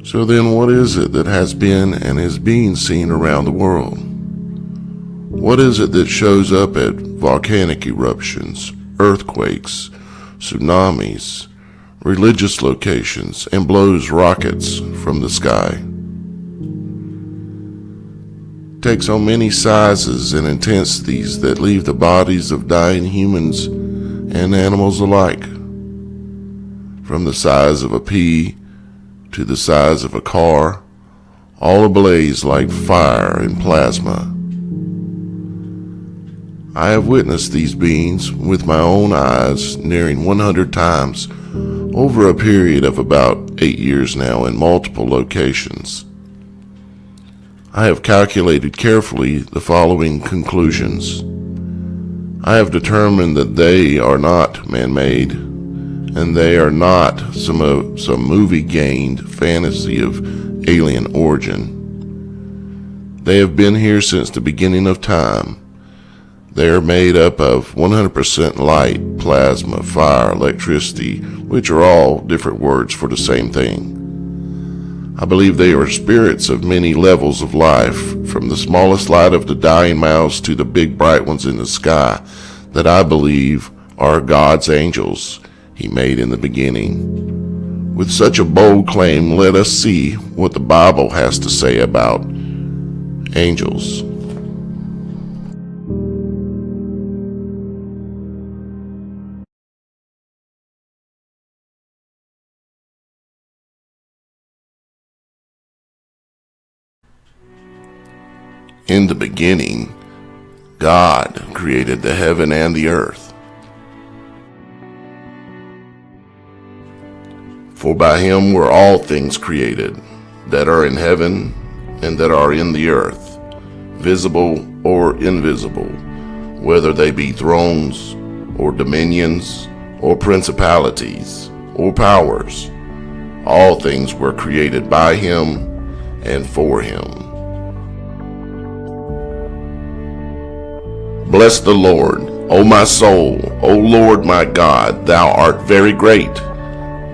So then what is it that has been and is being seen around the world? What is it that shows up at volcanic eruptions, earthquakes, tsunamis, religious locations, and blows rockets from the sky? takes on many sizes and intensities that leave the bodies of dying humans and animals alike, from the size of a pea to the size of a car, all ablaze like fire and plasma. I have witnessed these beings with my own eyes nearing 100 times over a period of about 8 years now in multiple locations. I have calculated carefully the following conclusions. I have determined that they are not man-made, and they are not some movie-gained fantasy of alien origin. They have been here since the beginning of time. They are made up of 100% light, plasma, fire, electricity, which are all different words for the same thing. I believe they are spirits of many levels of life, from the smallest light of the dying mouse to the big bright ones in the sky, that I believe are God's angels He made in the beginning. With such a bold claim, let us see what the Bible has to say about angels. In the beginning, God created the heaven and the earth. For by Him were all things created, that are in heaven and that are in the earth, visible or invisible, whether they be thrones or dominions or principalities or powers. All things were created by Him and for Him. Bless the Lord, O my soul, O Lord my God, thou art very great.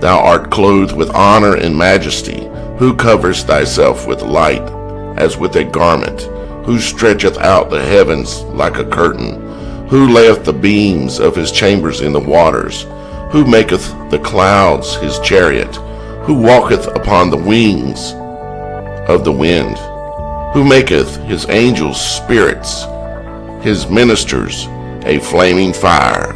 Thou art clothed with honor and majesty, who coverest thyself with light as with a garment, who stretcheth out the heavens like a curtain, who layeth the beams of his chambers in the waters, who maketh the clouds his chariot, who walketh upon the wings of the wind, who maketh his angels spirits, his ministers a flaming fire.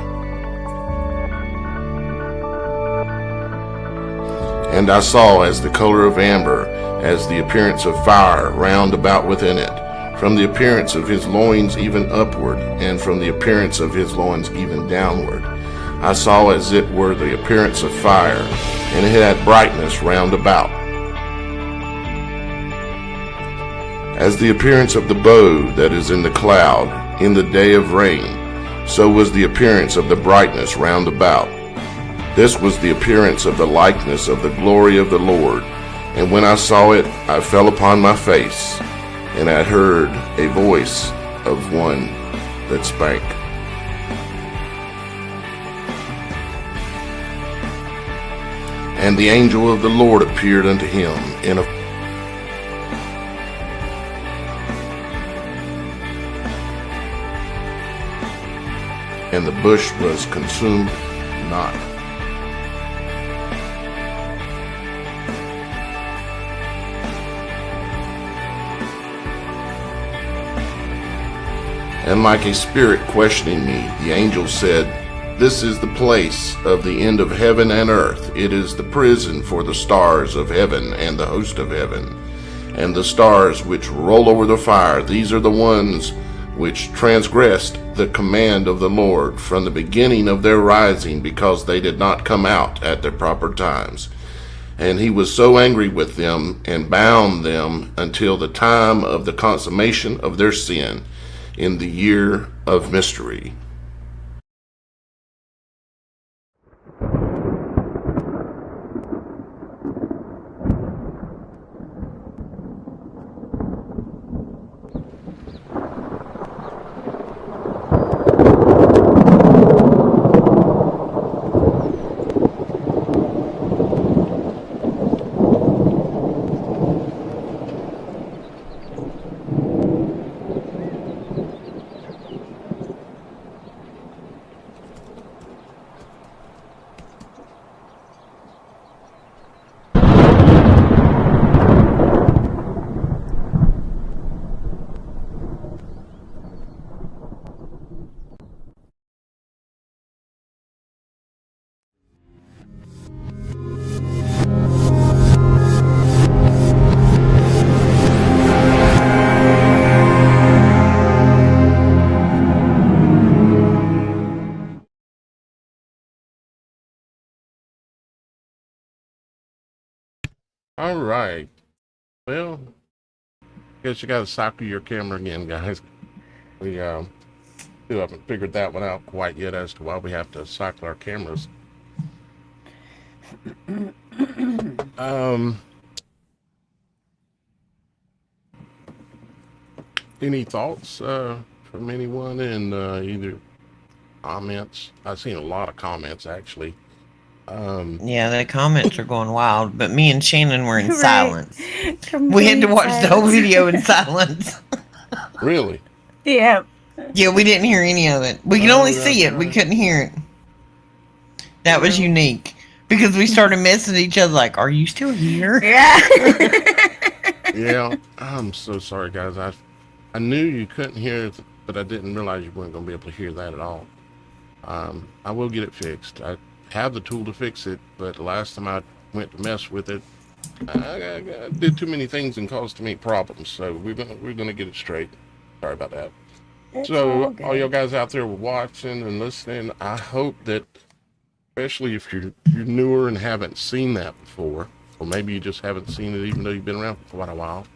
And I saw as the color of amber, as the appearance of fire round about within it, from the appearance of his loins even upward, and from the appearance of his loins even downward. I saw as it were the appearance of fire, and it had brightness round about. As the appearance of the bow that is in the cloud in the day of rain, so was the appearance of the brightness round about. This was the appearance of the likeness of the glory of the Lord. And when I saw it, I fell upon my face, and I heard a voice of one that spake. And the angel of the Lord appeared unto him in a and the bush was consumed not. And like a spirit questioning me, the angel said, This is the place of the end of heaven and earth. It is the prison for the stars of heaven and the host of heaven. And the stars which roll over the fire, these are the ones which transgressed the command of the Lord from the beginning of their rising, because they did not come out at their proper times. And he was so angry with them and bound them until the time of the consummation of their sin in the year of mystery. All right. Well, guess you got to cycle your camera again, guys. We still haven't figured that one out quite yet as to why we have to cycle our cameras. Any thoughts from anyone in either comments? I've seen a lot of comments actually. Yeah, the comments are going wild, but me and Shannon were in Right. silence. We Complete had to watch the whole silence. video in silence. Really? Yeah. Yeah, we didn't hear any of it. We could only see it. We couldn't hear it. That was unique because we started messaging each other like, "Are you still here?" Yeah. Yeah. I'm so sorry, guys. I knew you couldn't hear it, but I didn't realize you weren't going to be able to hear that at all. I will get it fixed. I have the tool to fix it, but last time I went to mess with it, I did too many things and caused too many problems. So we're gonna get it straight. Sorry about that. It's So all y'all guys out there watching and listening, I hope that, especially if you're newer and haven't seen that before, or maybe you just haven't seen it even though you've been around for quite a while.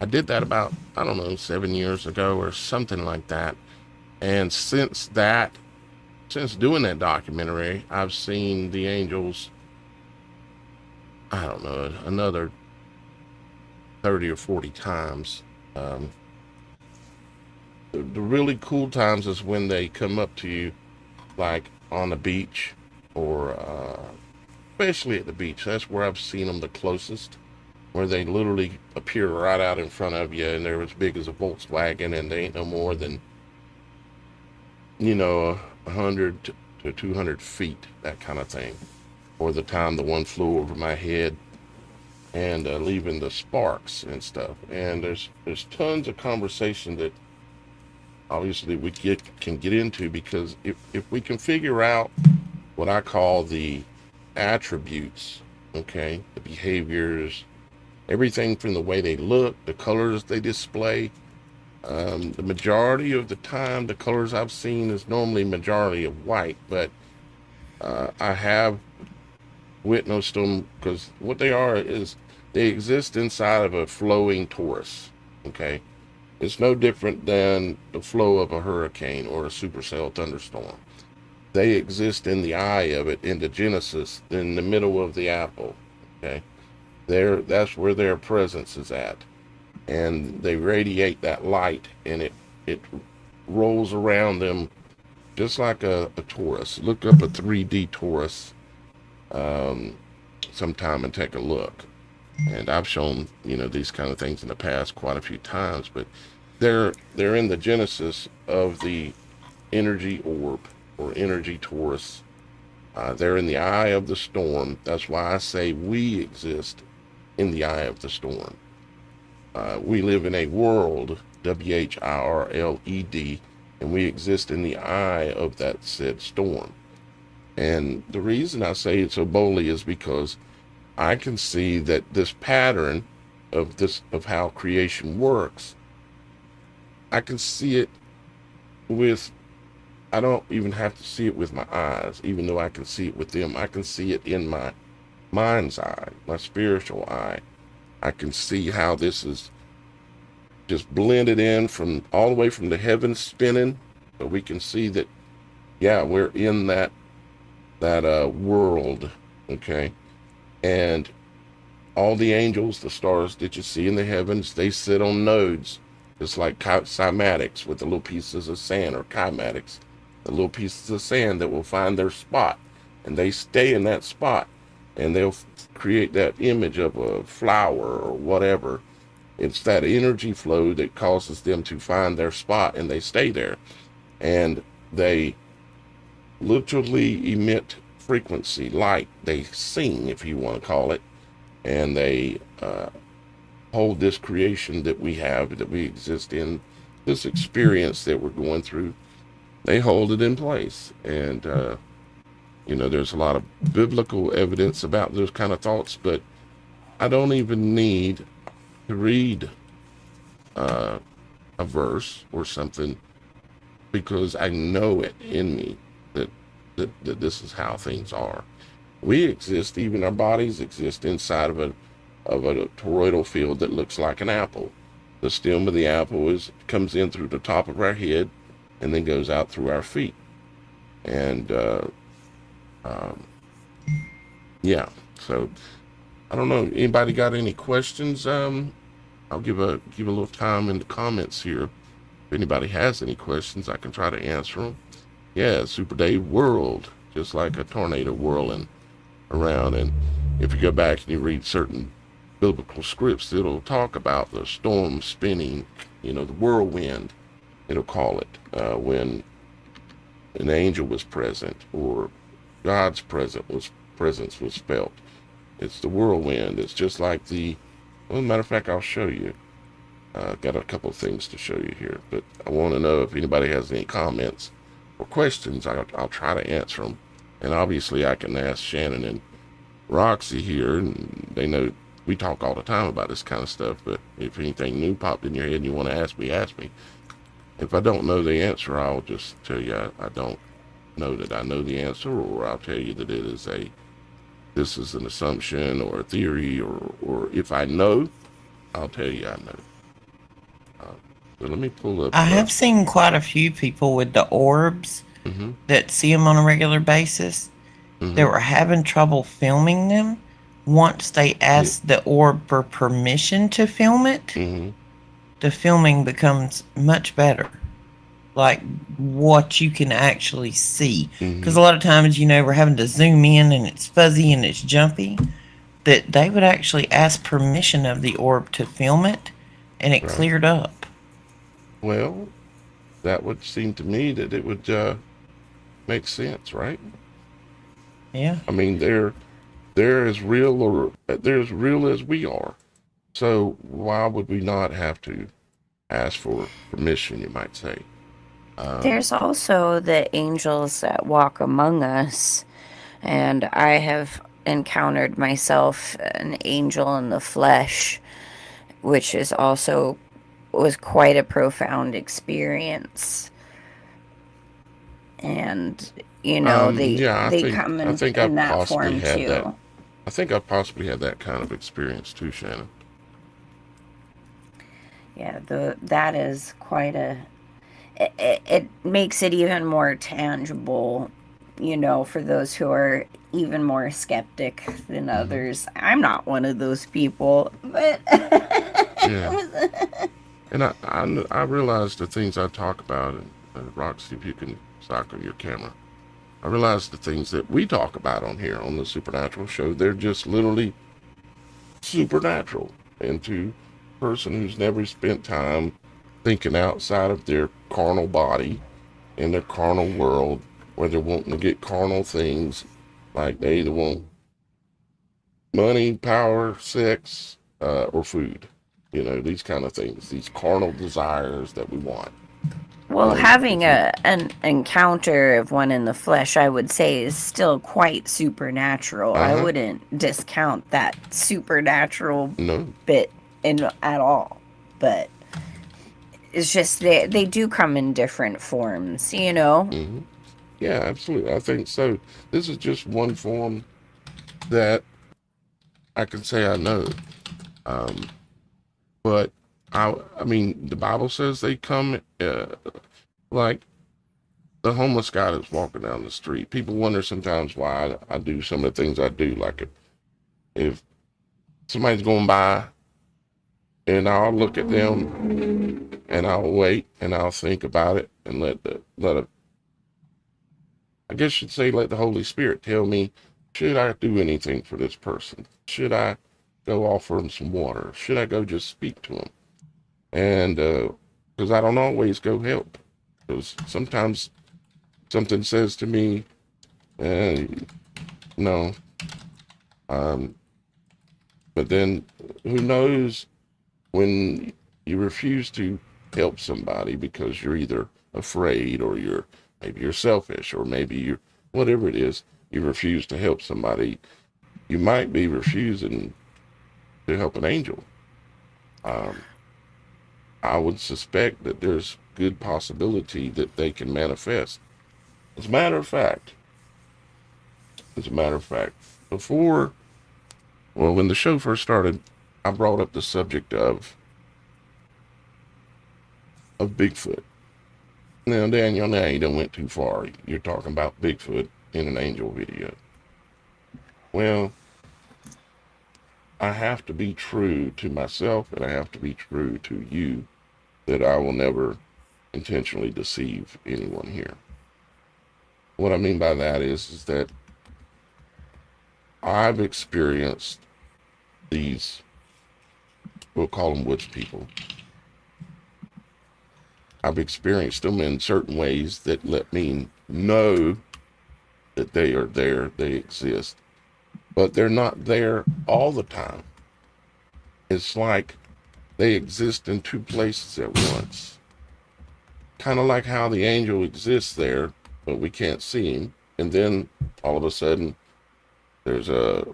I did that about, I don't know, 7 years ago or something like that. And since doing that documentary, I've seen the angels, I don't know, another 30 or 40 times. The really cool times is when they come up to you, like on the beach, or especially at the beach. That's where I've seen them the closest, where they literally appear right out in front of you, and they're as big as a Volkswagen, and they ain't no more than, 100 to 200 feet, that kind of thing. Or the time the one flew over my head and leaving the sparks and stuff. And there's tons of conversation that obviously we can get into, because if we can figure out what I call the attributes, okay, the behaviors, everything from the way they look, the colors they display. The majority of the time, the colors I've seen is normally majority of white, but I have witnessed them, because what they are is they exist inside of a flowing torus, okay? It's no different than the flow of a hurricane or a supercell thunderstorm. They exist in the eye of it, in the genesis, in the middle of the apple, okay? That's where their presence is at. And they radiate that light, and it rolls around them just like a torus. Look up a 3D torus sometime and take a look. And I've shown these kind of things in the past quite a few times, but they're in the genesis of the energy orb or energy torus. They're in the eye of the storm. That's why I say we exist in the eye of the storm. We live in a world, WHIRLED, and we exist in the eye of that said storm. And the reason I say it so boldly is because I can see that this pattern of how creation works, I can see it I don't even have to see it with my eyes, even though I can see it with them. I can see it in my mind's eye, my spiritual eye. I can see how this is just blended in from all the way from the heavens spinning, but we can see that, yeah, we're in that world, okay? And all the angels, the stars that you see in the heavens, they sit on nodes. It's like cymatics with the little pieces of sand, or kymatics, the little pieces of sand that will find their spot, and they stay in that spot, and they'll create that image of a flower or whatever. It's that energy flow that causes them to find their spot, and they stay there. And they literally emit frequency, light. They sing, if you want to call it. And they hold this creation that we have, that we exist in, this experience that we're going through. They hold it in place. And there's a lot of biblical evidence about those kind of thoughts, but I don't even need to read a verse or something, because I know it in me that this is how things are. We exist, even our bodies exist inside of of a toroidal field that looks like an apple. The stem of the apple comes in through the top of our head and then goes out through our feet. And yeah, so I don't know. Anybody got any questions? I'll give a little time in the comments here. If anybody has any questions, I can try to answer them. Yeah, Super Dave whirled, just like a tornado whirling around. And if you go back and you read certain biblical scripts, it'll talk about the storm spinning, the whirlwind, it'll call it, when an angel was present or God's presence was felt. It's the whirlwind. It's just like matter of fact, I'll show you. Got a couple of things to show you here, but I want to know if anybody has any comments or questions. I'll try to answer them. And obviously I can ask Shannon and Roxy here, and they know we talk all the time about this kind of stuff, but if anything new popped in your head and you want to ask me. If I don't know the answer, I'll just tell you I don't know that I know the answer, or I'll tell you that this is an assumption or a theory, or if I know, I'll tell you I know. So let me pull up. I have seen quite a few people with the orbs that see them on a regular basis that were having trouble filming them. Once they ask the orb for permission to film it, the filming becomes much better. Like what you can actually see. Because a lot of times, we're having to zoom in and it's fuzzy and it's jumpy. That they would actually ask permission of the orb to film it, and it cleared up. Well, that would seem to me that it would make sense, right? Yeah. I mean, they're as real as we are. So why would we not have to ask for permission, you might say? There's also the angels that walk among us, and I have encountered myself an angel in the flesh, which was quite a profound experience. And they come in that form too. I think I've possibly had that kind of experience too, Shannon. Yeah, that is quite it makes it even more tangible, for those who are even more skeptic than others. I'm not one of those people, but yeah. And I realize the things I talk about, and Roxy, if you can cycle your camera, I realize the things that we talk about on here on the Supernatural Show, they're just literally supernatural. And to a person who's never spent time thinking outside of their carnal body in their carnal world, where they're wanting to get carnal things, like they either want money, power, sex, or food. These kind of things, these carnal desires that we want. Well, having an encounter of one in the flesh, I would say, is still quite supernatural. I wouldn't discount that supernatural bit at all. But it's just they do come in different forms, Yeah, absolutely. I think so. This is just one form that I can say I know. But I mean, the Bible says they come like the homeless guy that's walking down the street. People wonder sometimes why I do some of the things I do. Like if somebody's going by, and I'll look at them and I'll wait and I'll think about it and let the Holy Spirit tell me, should I do anything for this person? Should I go offer them some water? Should I go just speak to them? And because I don't always go help, because sometimes something says to me, no. But then who knows, when you refuse to help somebody because you're either afraid, or maybe you're selfish, or maybe you're whatever it is, you refuse to help somebody, you might be refusing to help an angel. I would suspect that there's good possibility that they can manifest. As a matter of fact, before Well, when the show first started, I brought up the subject of Bigfoot. Now, Daniel, now you done went too far. You're talking about Bigfoot in an angel video. Well, I have to be true to myself, and I have to be true to you, that I will never intentionally deceive anyone here. What I mean by that is that I've experienced these, we'll call them woods people. I've experienced them in certain ways that let me know that they are there, they exist, but they're not there all the time. It's like they exist in two places at once. Kind of like how the angel exists there, but we can't see him. And then all of a sudden, there's a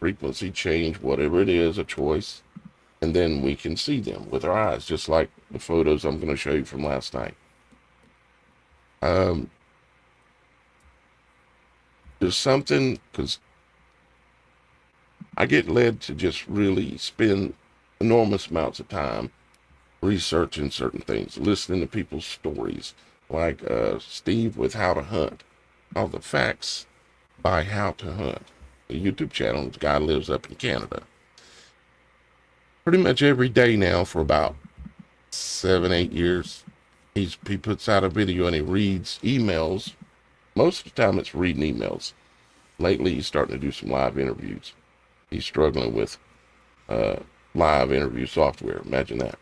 frequency change, whatever it is, a choice. And then we can see them with our eyes, just like the photos I'm going to show you from last night. There's something, because I get led to just really spend enormous amounts of time researching certain things, listening to people's stories, like Steve with How to Hunt, all the facts by How to Hunt, the YouTube channel. This guy lives up in Canada. Pretty much every day now for about 7-8 years, he puts out a video and he reads emails. Most of the time it's reading emails. Lately he's starting to do some live interviews. He's struggling with live interview software, imagine that.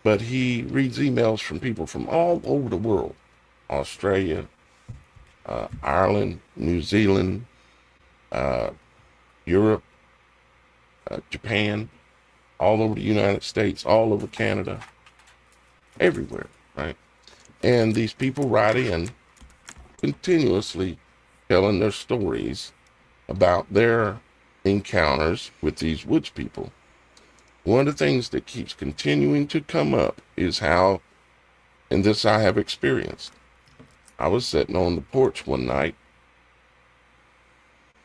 But he reads emails from people from all over the world. Australia, Ireland, New Zealand, Europe, Japan, all over the United States, all over Canada, everywhere, right? And these people write in continuously telling their stories about their encounters with these woods people. One of the things that keeps continuing to come up is how, and this I have experienced. I was sitting on the porch one night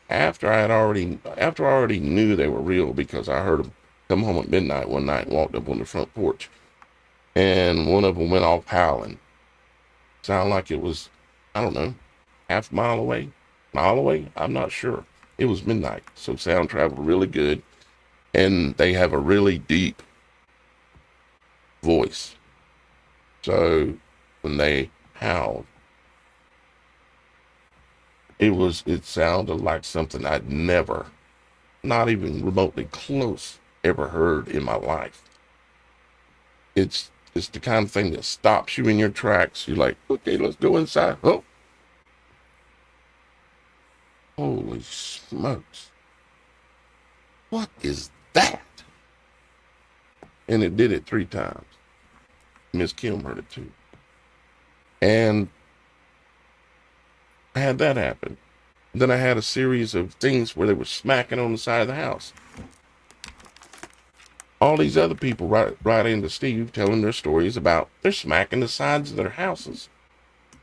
after I already knew they were real, because I heard them come home at midnight one night and walked up on the front porch, and one of them went off howling. Sounded like it was, I don't know, half a mile away, I'm not sure. It was midnight, so sound traveled really good, and they have a really deep voice. So when they howled, it sounded like something I'd never, not even remotely close, ever heard in my life. It's the kind of thing that stops you in your tracks. You're like, okay, let's go inside. Oh, holy smokes. What is that? And it did it 3 times. Miss Kim heard it too. And I had that happen. Then I had a series of things where they were smacking on the side of the house. All these other people write into Steve telling their stories about they're smacking the sides of their houses,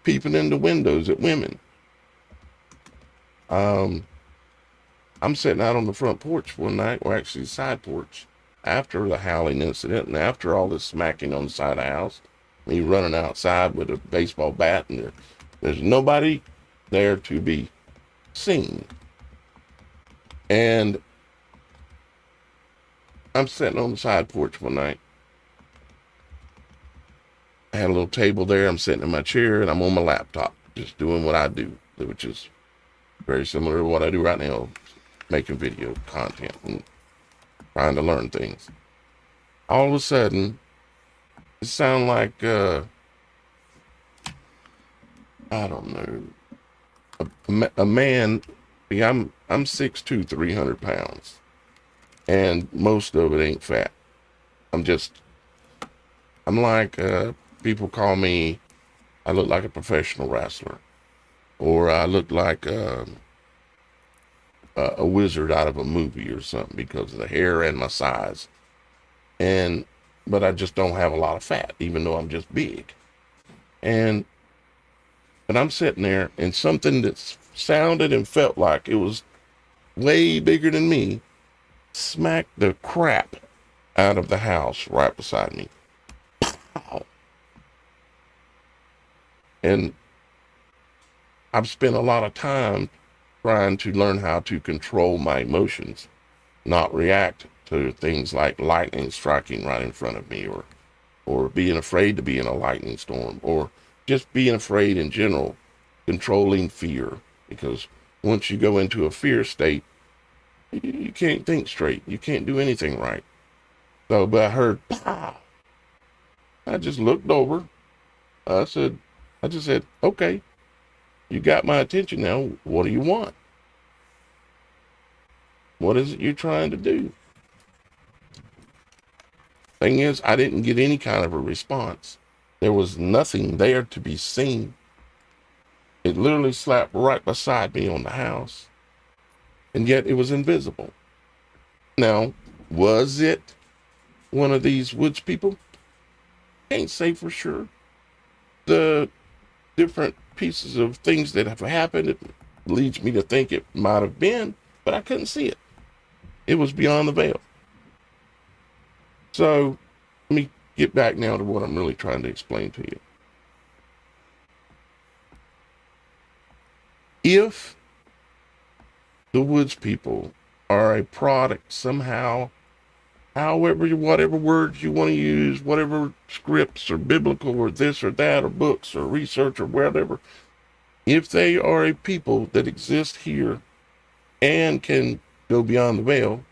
peeping into windows at women. I'm sitting out on the front porch one night, or actually the side porch, after the howling incident and after all this smacking on the side of the house, me running outside with a baseball bat, and there's nobody there to be seen. And I'm sitting on the side porch one night. I had a little table there. I'm sitting in my chair and I'm on my laptop, just doing what I do, which is very similar to what I do right now, making video content and trying to learn things. All of a sudden, it sounded like, I don't know, a man. I'm 6'2", 300 pounds, and most of it ain't fat. I'm like, people call me, I look like a professional wrestler, or I look like a wizard out of a movie or something, because of the hair and my size. But I just don't have a lot of fat, even though I'm just big. But I'm sitting there, and something that sounded and felt like it was way bigger than me, smacked the crap out of the house right beside me. Pow. And I've spent a lot of time trying to learn how to control my emotions, not react to things like lightning striking right in front of me, or being afraid to be in a lightning storm, or just being afraid in general, controlling fear. Because once you go into a fear state, you can't think straight. You can't do anything right. So, but I heard, pow. I just looked over. I just said, okay, you got my attention now. What do you want? What is it you're trying to do? Thing is, I didn't get any kind of a response. There was nothing there to be seen. It literally slapped right beside me on the house, and yet it was invisible. Now, was it one of these woods people? Can't say for sure. The different pieces of things that have happened, it leads me to think it might have been, but I couldn't see it. It was beyond the veil. So let me get back now to what I'm really trying to explain to you. If the woods people are a product somehow, however, whatever words you want to use, whatever scripts or biblical or this or that or books or research or whatever, if they are a people that exist here and can go beyond the veil,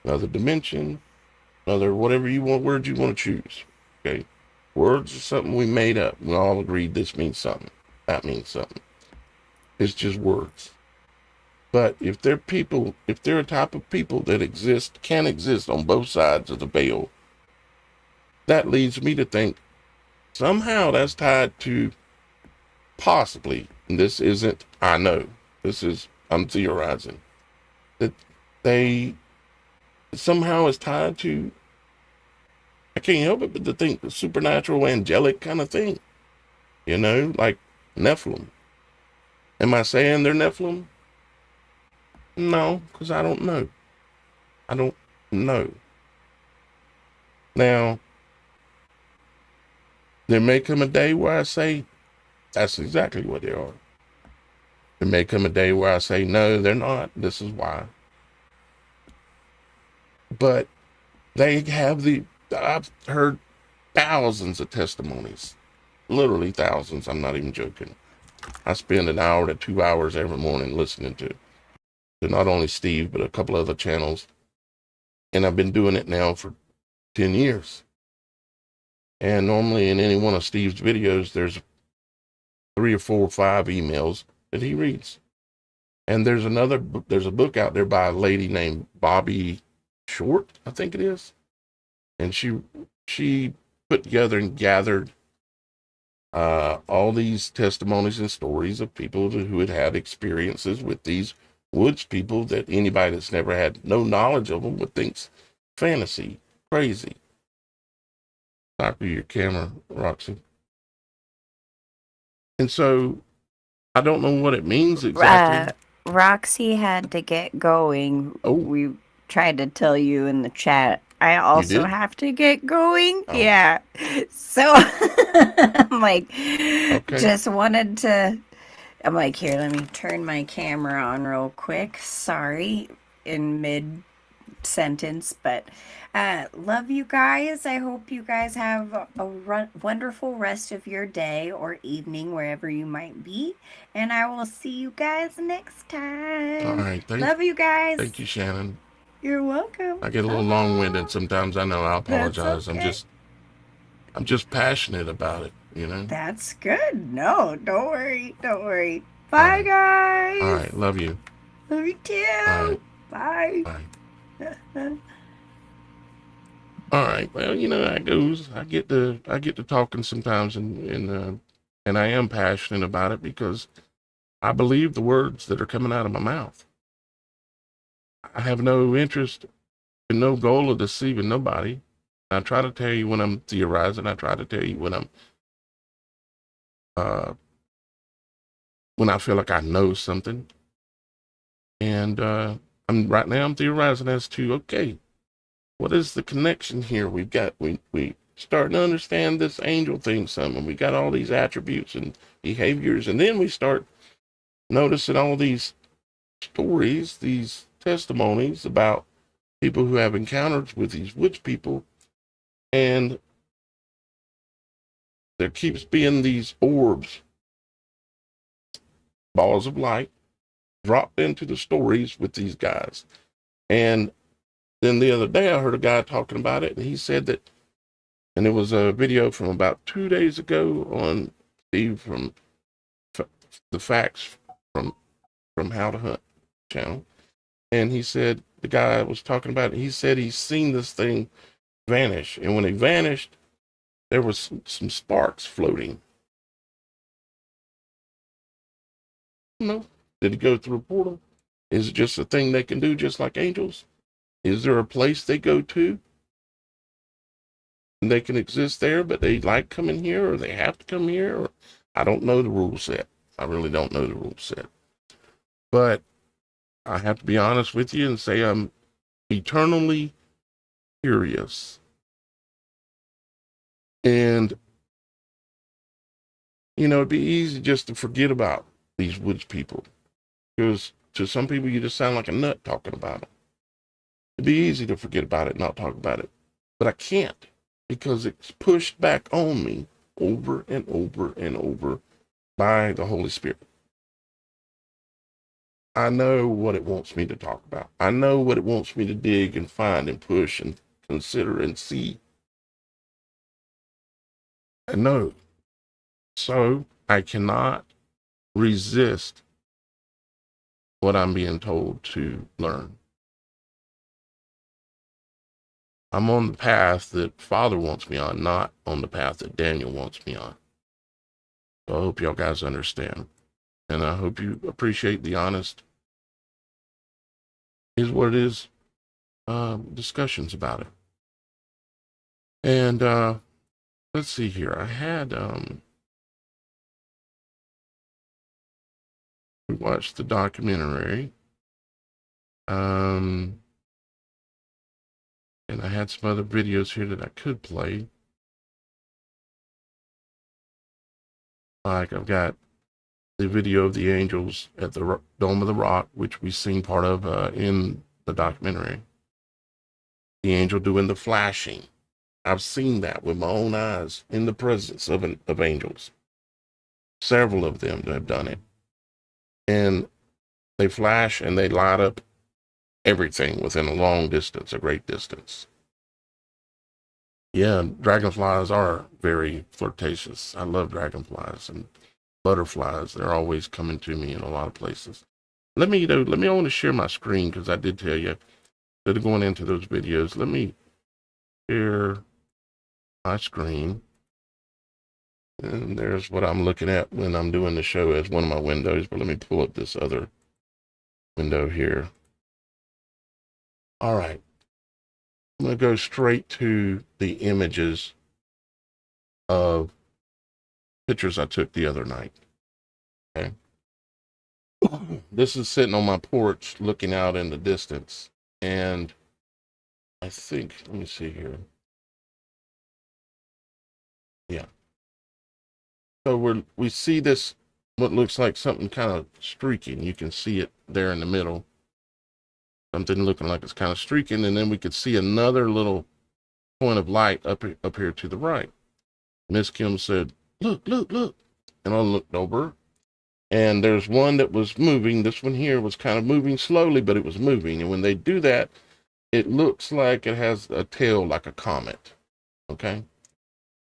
another dimension, another whatever you want, words you want to choose, okay? Words are something we made up. We all agreed this means something. That means something. It's just words. But if they're people, if they're a type of people that exist, can exist on both sides of the veil, that leads me to think somehow that's tied to possibly, and this isn't, I know, this is, I'm theorizing, that they somehow is tied to, I can't help it but to think the supernatural, angelic kind of thing, you know, like Nephilim. Am I saying they're Nephilim? No, because I don't know. I don't know. Now, there may come a day where I say, that's exactly what they are. There may come a day where I say, no, they're not. This is why. But they have I've heard thousands of testimonies, literally thousands. I'm not even joking. I spend an hour to 2 hours every morning listening to not only Steve, but a couple other channels. And I've been doing it now for 10 years. And normally in any one of Steve's videos, there's 3 or 4 or 5 emails that he reads. And there's a book out there by a lady named Bobby Short, I think it is. And she put together and gathered all these testimonies and stories of people who had had experiences with these woods people that anybody that's never had no knowledge of them would think's fantasy, crazy. Stop your camera, Roxy. And so I don't know what it means exactly. Roxy had to get going. Oh. We tried to tell you in the chat. I also have to get going. Oh. Yeah. So I'm like, Okay. just wanted to. I'm like, here, let me turn my camera on real quick. Sorry, in mid sentence, but love you guys. I hope you guys have a wonderful rest of your day or evening, wherever you might be. And I will see you guys next time. All right. Love you guys. Thank you, Shannon. You're welcome. I get a little long-winded sometimes. I know. I apologize. Okay. I'm just passionate about it, you know. That's good. No, don't worry. Don't worry. Bye, guys. All right. Love you. Love you too. All right. Bye. Bye. All right. Well, you know how it goes. I get to talking sometimes, and I am passionate about it because I believe the words that are coming out of my mouth. I have no interest and no goal of deceiving nobody. I try to tell you when I'm theorizing. I try to tell you when I feel like I know something. And I'm theorizing as to, okay, what is the connection here? We starting to understand this angel thing some, and we got all these attributes and behaviors, and then we start noticing all these stories, these testimonies about people who have encounters with these witch people, and there keeps being these orbs, balls of light, dropped into the stories with these guys. And then the other day I heard a guy talking about it, and he said that, and it was a video from about 2 days ago on Steve from the Facts from How to Hunt channel. And he said, the guy was talking about it, he said he's seen this thing vanish. And when it vanished, there was some sparks floating. No. Did it go through a portal? Is it just a thing they can do just like angels? Is there a place they go to and they can exist there, but they like coming here, or they have to come here? Or I don't know the rule set. I really don't know the rule set. But I have to be honest with you and say I'm eternally curious. And, you know, it'd be easy just to forget about these woods people, because to some people you just sound like a nut talking about it. It'd be easy to forget about it, not talk about it. But I can't, because it's pushed back on me over and over and over by the Holy Spirit. I know what it wants me to talk about. I know what it wants me to dig and find and push and consider and see. I know. So I cannot resist what I'm being told to learn. I'm on the path that Father wants me on, not on the path that Daniel wants me on. So I hope y'all guys understand. And I hope you appreciate the honest, is what it is, discussions about it. And let's see here. I had we watched the documentary. And I had some other videos here that I could play. Like I've got the video of the angels at the Dome of the Rock, which we've seen part of in the documentary. The angel doing the flashing. I've seen that with my own eyes in the presence of angels. Several of them have done it. And they flash and they light up everything within a long distance, a great distance. Yeah, dragonflies are very flirtatious. I love dragonflies and butterflies. They're always coming to me in a lot of places. I want to share my screen, because I did tell you that going into those videos. Let me share my screen. And there's what I'm looking at when I'm doing the show as one of my windows. But let me pull up this other window here. All right. I'm going to go straight to the images of pictures I took the other night. Okay. This is sitting on my porch looking out in the distance. And I think, let me see here. Yeah. So we see this, what looks like something kind of streaking. You can see it there in the middle. Something looking like it's kind of streaking, and then we could see another little point of light up here to the right. Miss Kim said, look, and I looked over, and there's one that was moving. This one here was kind of moving slowly, but it was moving, and when they do that, it looks like it has a tail like a comet, okay?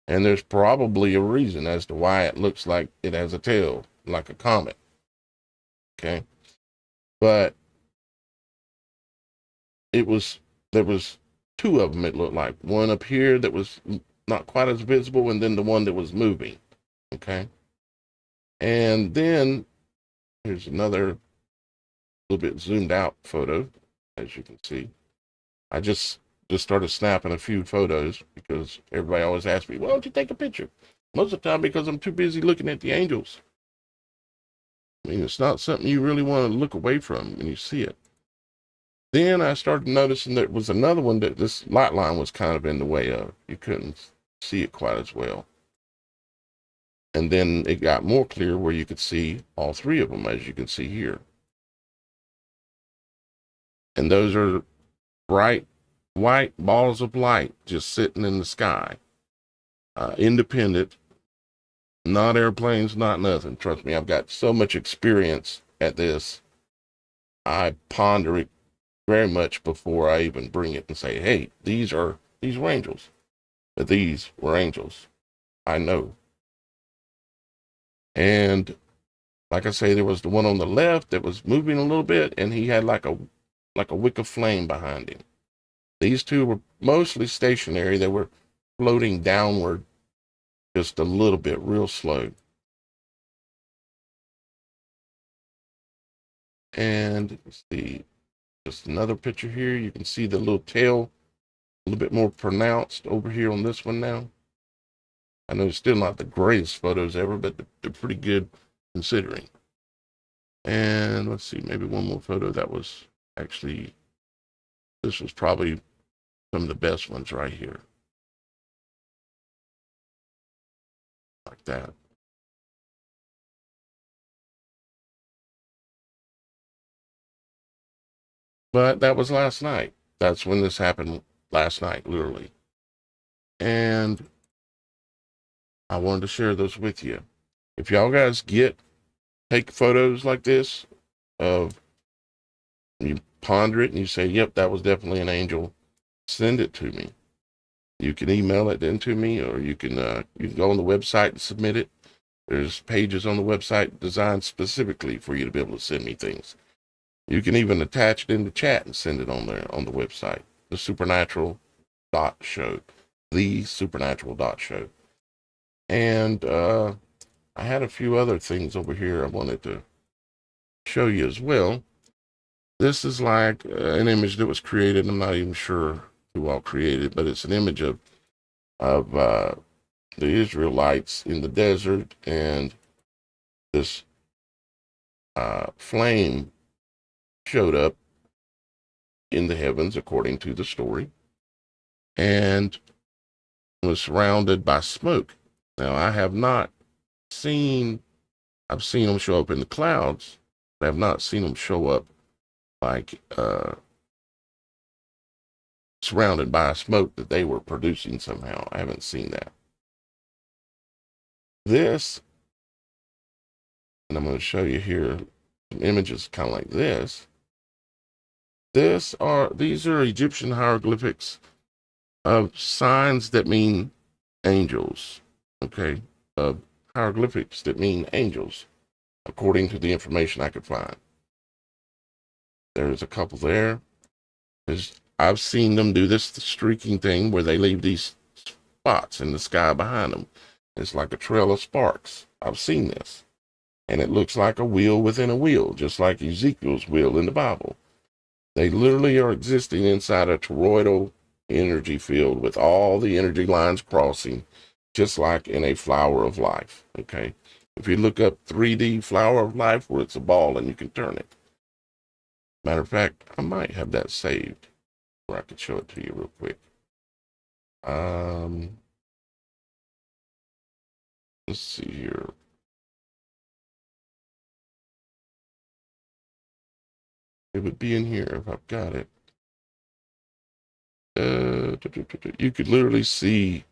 And there's probably a reason as to why it looks like it has a tail like a comet, okay? But there was two of them, it looked like. One up here that was not quite as visible, and then the one that was moving, okay? And then here's another little bit zoomed out photo, as you can see. I just started snapping a few photos because everybody always asks me, why don't you take a picture? Most of the time because I'm too busy looking at the angels. I mean, it's not something you really want to look away from when you see it. Then I started noticing there was another one that this light line was kind of in the way of. You couldn't see it quite as well. And then it got more clear where you could see all three of them, as you can see here. And those are bright white balls of light just sitting in the sky. Independent, not airplanes, not nothing. Trust me, I've got so much experience at this. I ponder it very much before I even bring it and say, hey, these were angels. But these were angels. I know. And like I say, there was the one on the left that was moving a little bit, and he had like a wick of flame behind him. These two were mostly stationary. They were floating downward just a little bit, real slow. And let's see, just another picture here. You can see the little tail a little bit more pronounced over here on this one now. I know it's still not the greatest photos ever, but they're pretty good considering. And let's see, maybe one more photo that was actually, this was probably some of the best ones right here. Like that. But that was last night. That's when this happened, last night, literally. And I wanted to share those with you. If y'all guys take photos like this of, you ponder it and you say, yep, that was definitely an angel, send it to me. You can email it in to me, or you can go on the website and submit it. There's pages on the website designed specifically for you to be able to send me things. You can even attach it in the chat and send it on there on the website, TheSupernatural.Show, TheSupernatural.Show. And I had a few other things over here I wanted to show you as well. This is like an image that was created. I'm not even sure who all created it, but it's an image of the Israelites in the desert, and this flame showed up in the heavens, according to the story, and was surrounded by smoke. Now, I have not seen, I've seen them show up in the clouds, but I have not seen them show up like surrounded by smoke that they were producing somehow. I haven't seen that. This, and I'm going to show you here some images kind of like this. These are Egyptian hieroglyphics of signs that mean angels. Okay, of hieroglyphics that mean angels, according to the information I could find. There's a couple there. I've seen them do this streaking thing where they leave these spots in the sky behind them. It's like a trail of sparks. I've seen this. And it looks like a wheel within a wheel, just like Ezekiel's wheel in the Bible. They literally are existing inside a toroidal energy field with all the energy lines crossing, just like in a flower of life. Okay. If you look up 3D flower of life, where it's a ball and you can turn it. Matter of fact, I might have that saved where I could show it to you real quick. Let's see here. It would be in here if I've got it. You could literally see,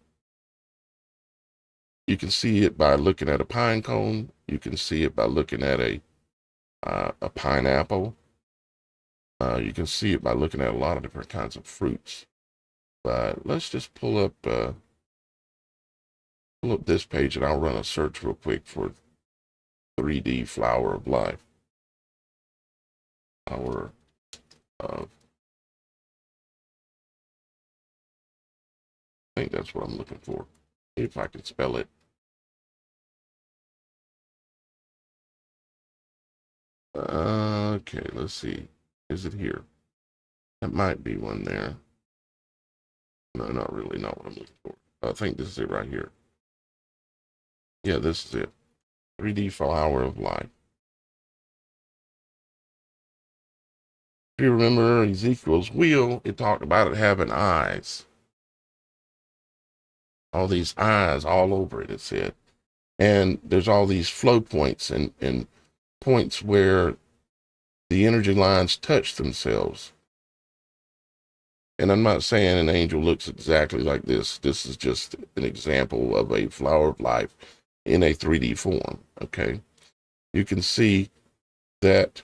you can see it by looking at a pine cone. You can see it by looking at a pineapple. You can see it by looking at a lot of different kinds of fruits. But let's just pull up this page, and I'll run a search real quick for 3D flower of life. Flower of, I think that's what I'm looking for. If I can spell it. Okay, let's see. Is it here? That might be one there. No, not really, not what I'm looking for. I think this is it right here. Yeah, this is it. 3D flower of life. you remember Ezekiel's wheel, it talked about it having eyes. All these eyes all over it, it said. And there's all these flow points and points where the energy lines touch themselves. And I'm not saying an angel looks exactly like this. This is just an example of a flower of life in a 3D form, okay? You can see that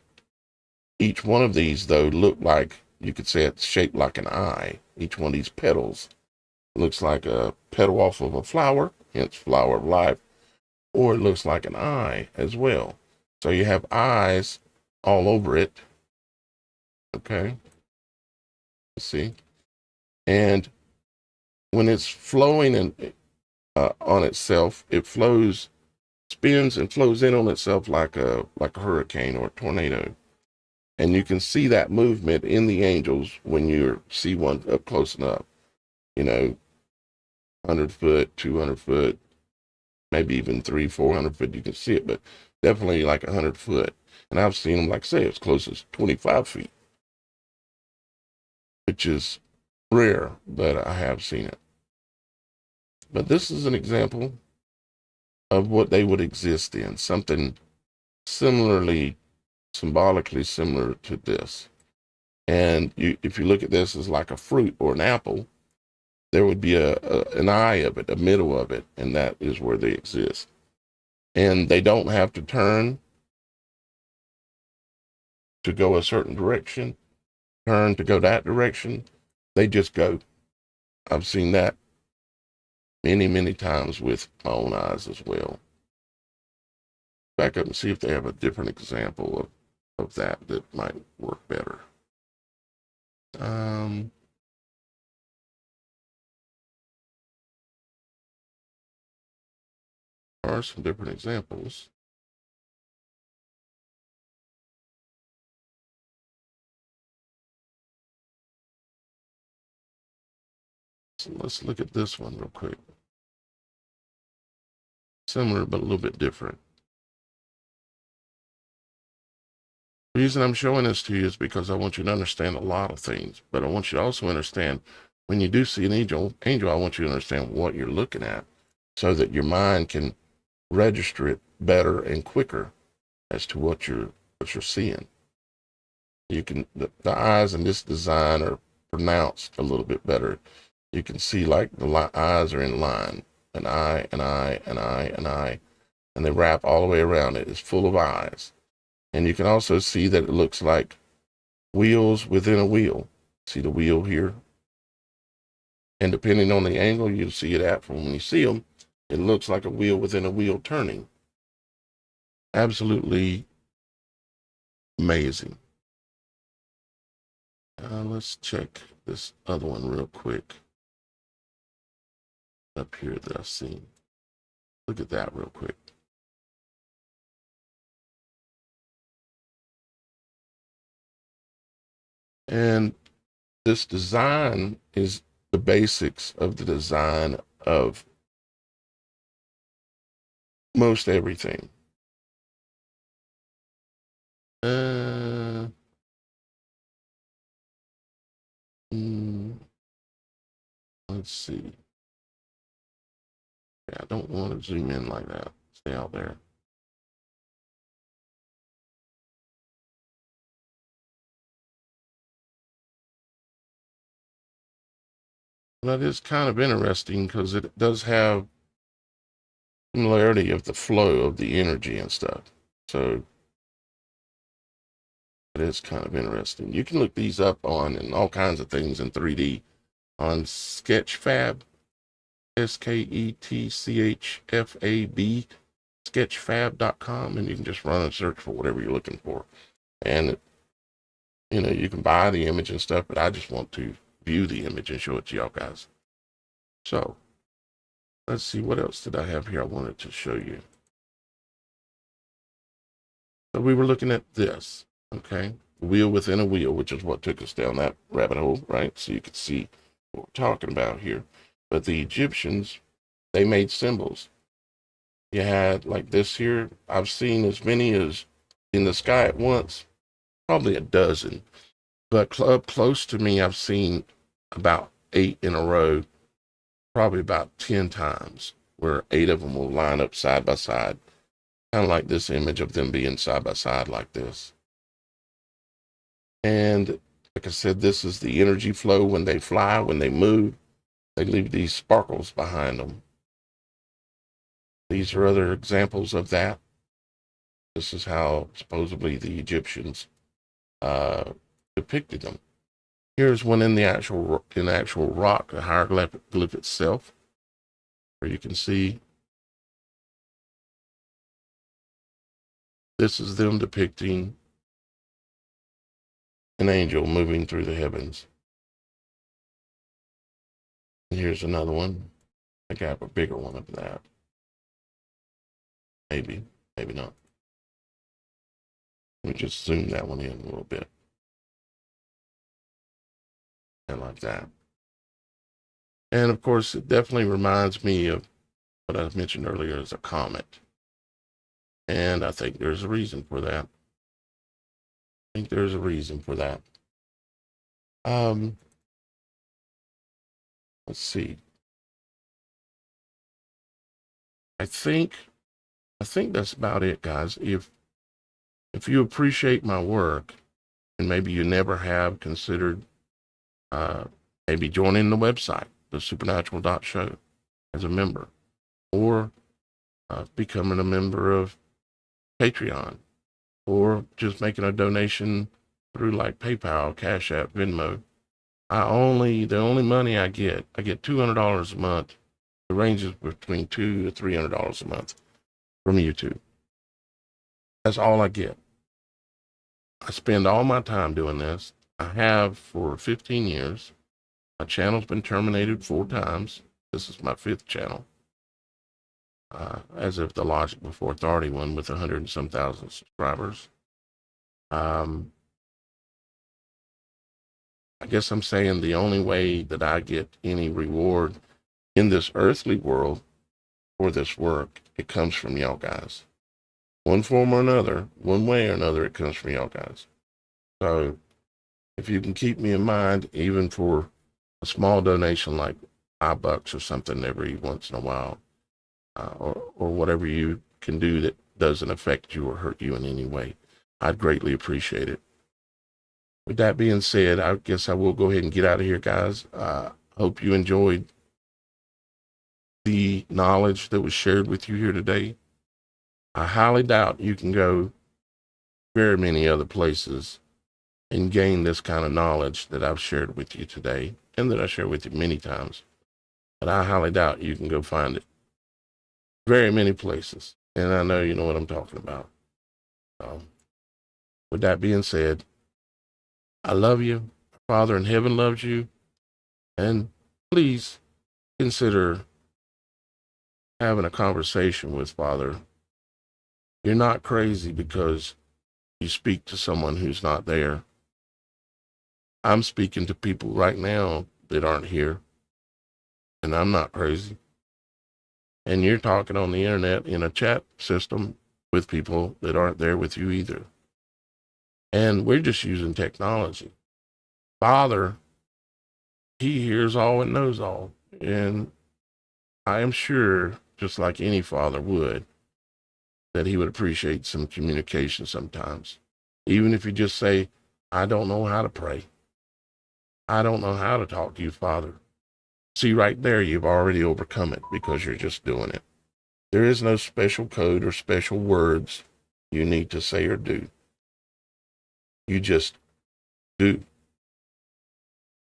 each one of these, though, look like, you could say it's shaped like an eye. Each one of these petals looks like a petal off of a flower, hence flower of life, or it looks like an eye as well. So you have eyes all over it, okay? See? And when it's flowing and on itself, it flows, spins and flows in on itself like a hurricane or a tornado. And you can see that movement in the angels when you see one up close enough. 100 foot, 200 foot, maybe even 300-400 foot, you can see it, but definitely like 100 foot. And I've seen them, like I say, as close as 25 feet, which is rare, but I have seen it. But this is an example of what they would exist in, something symbolically similar to this. And if you look at this as like a fruit or an apple, there would be an eye of it, a middle of it, and that is where they exist. And they don't have to turn to go a certain direction, turn to go that direction. They just go. I've seen that many, many times with my own eyes as well. Back up and see if they have a different example of that might work better. There are some different examples. So let's look at this one real quick. Similar, but a little bit different. The reason I'm showing this to you is because I want you to understand a lot of things, but I want you to also understand when you do see an angel, I want you to understand what you're looking at so that your mind can register it better and quicker as to what you're seeing. You can, the eyes in this design are pronounced a little bit better. You can see like the eyes are in line, an eye, an eye, an eye, an eye, and they wrap all the way around it. It's full of eyes. And you can also see that it looks like wheels within a wheel. See the wheel here? And depending on the angle you see it at from when you see them, it looks like a wheel within a wheel turning. Absolutely amazing. Let's check this other one real quick. Up here that I've seen. Look at that real quick. And this design is the basics of the design of most everything. Let's see. Yeah, I don't want to zoom in like that. Stay out there. That is kind of interesting because it does have similarity of the flow of the energy and stuff. So it is kind of interesting. You can look these up on and all kinds of things in 3D on Sketchfab, SKETCHFAB, sketchfab.com, and you can just run a search for whatever you're looking for. And you can buy the image and stuff, but I just want to view the image and show it to y'all guys. So let's see, what else did I have here I wanted to show you. So we were looking at this, okay? Wheel within a wheel, which is what took us down that rabbit hole, right? So you could see what we're talking about here. But the Egyptians, they made symbols. You had like this here. I've seen as many as in the sky at once, probably a dozen. But up close to me, I've seen about 8 in a row, probably about 10 times, where 8 of them will line up side by side, kind of like this image of them being side by side like this. And like I said, this is the energy flow when they fly, when they move, they leave these sparkles behind them. These are other examples of that. This is how supposedly the Egyptians depicted them. Here's one in the actual rock, the hieroglyph itself, where you can see this is them depicting an angel moving through the heavens. And here's another one. I got a bigger one of that. Maybe not. Let me just zoom that one in a little bit. And like that. And of course, it definitely reminds me of what I mentioned earlier as a comet. And I think there's a reason for that. Let's see. I think that's about it, guys. If you appreciate my work, and maybe you never have considered maybe joining the website, TheSupernatural.Show, as a member, or becoming a member of Patreon, or just making a donation through like PayPal, CashApp, Venmo. The only money I get $200 a month. It ranges between $200 to $300 a month from YouTube. That's all I get. I spend all my time doing this. I have for 15 years. My channel's been terminated 4 times. This is my 5th channel. As of the Logic Before Authority one with 100 and some thousand subscribers. I guess I'm saying the only way that I get any reward in this earthly world for this work, it comes from y'all guys. One form or another, one way or another, it comes from y'all guys. So if you can keep me in mind, even for a small donation like $5 or something every once in a while, or whatever you can do that doesn't affect you or hurt you in any way, I'd greatly appreciate it. With that being said, I guess I will go ahead and get out of here, guys. Hope you enjoyed the knowledge that was shared with you here today. I highly doubt you can go very many other places and gain this kind of knowledge that I've shared with you today, and that I share with you many times. But I highly doubt you can go find it very many places. And I know you know what I'm talking about. With that being said, I love you. Father in heaven loves you. And please consider having a conversation with Father. You're not crazy because you speak to someone who's not there. I'm speaking to people right now that aren't here, and I'm not crazy. And you're talking on the internet in a chat system with people that aren't there with you either. And we're just using technology. Father, he hears all and knows all. And I am sure, just like any father would, that he would appreciate some communication sometimes. Even if you just say, I don't know how to pray. I don't know how to talk to you, Father. See, right there, you've already overcome it because you're just doing it. There is no special code or special words you need to say or do. You just do.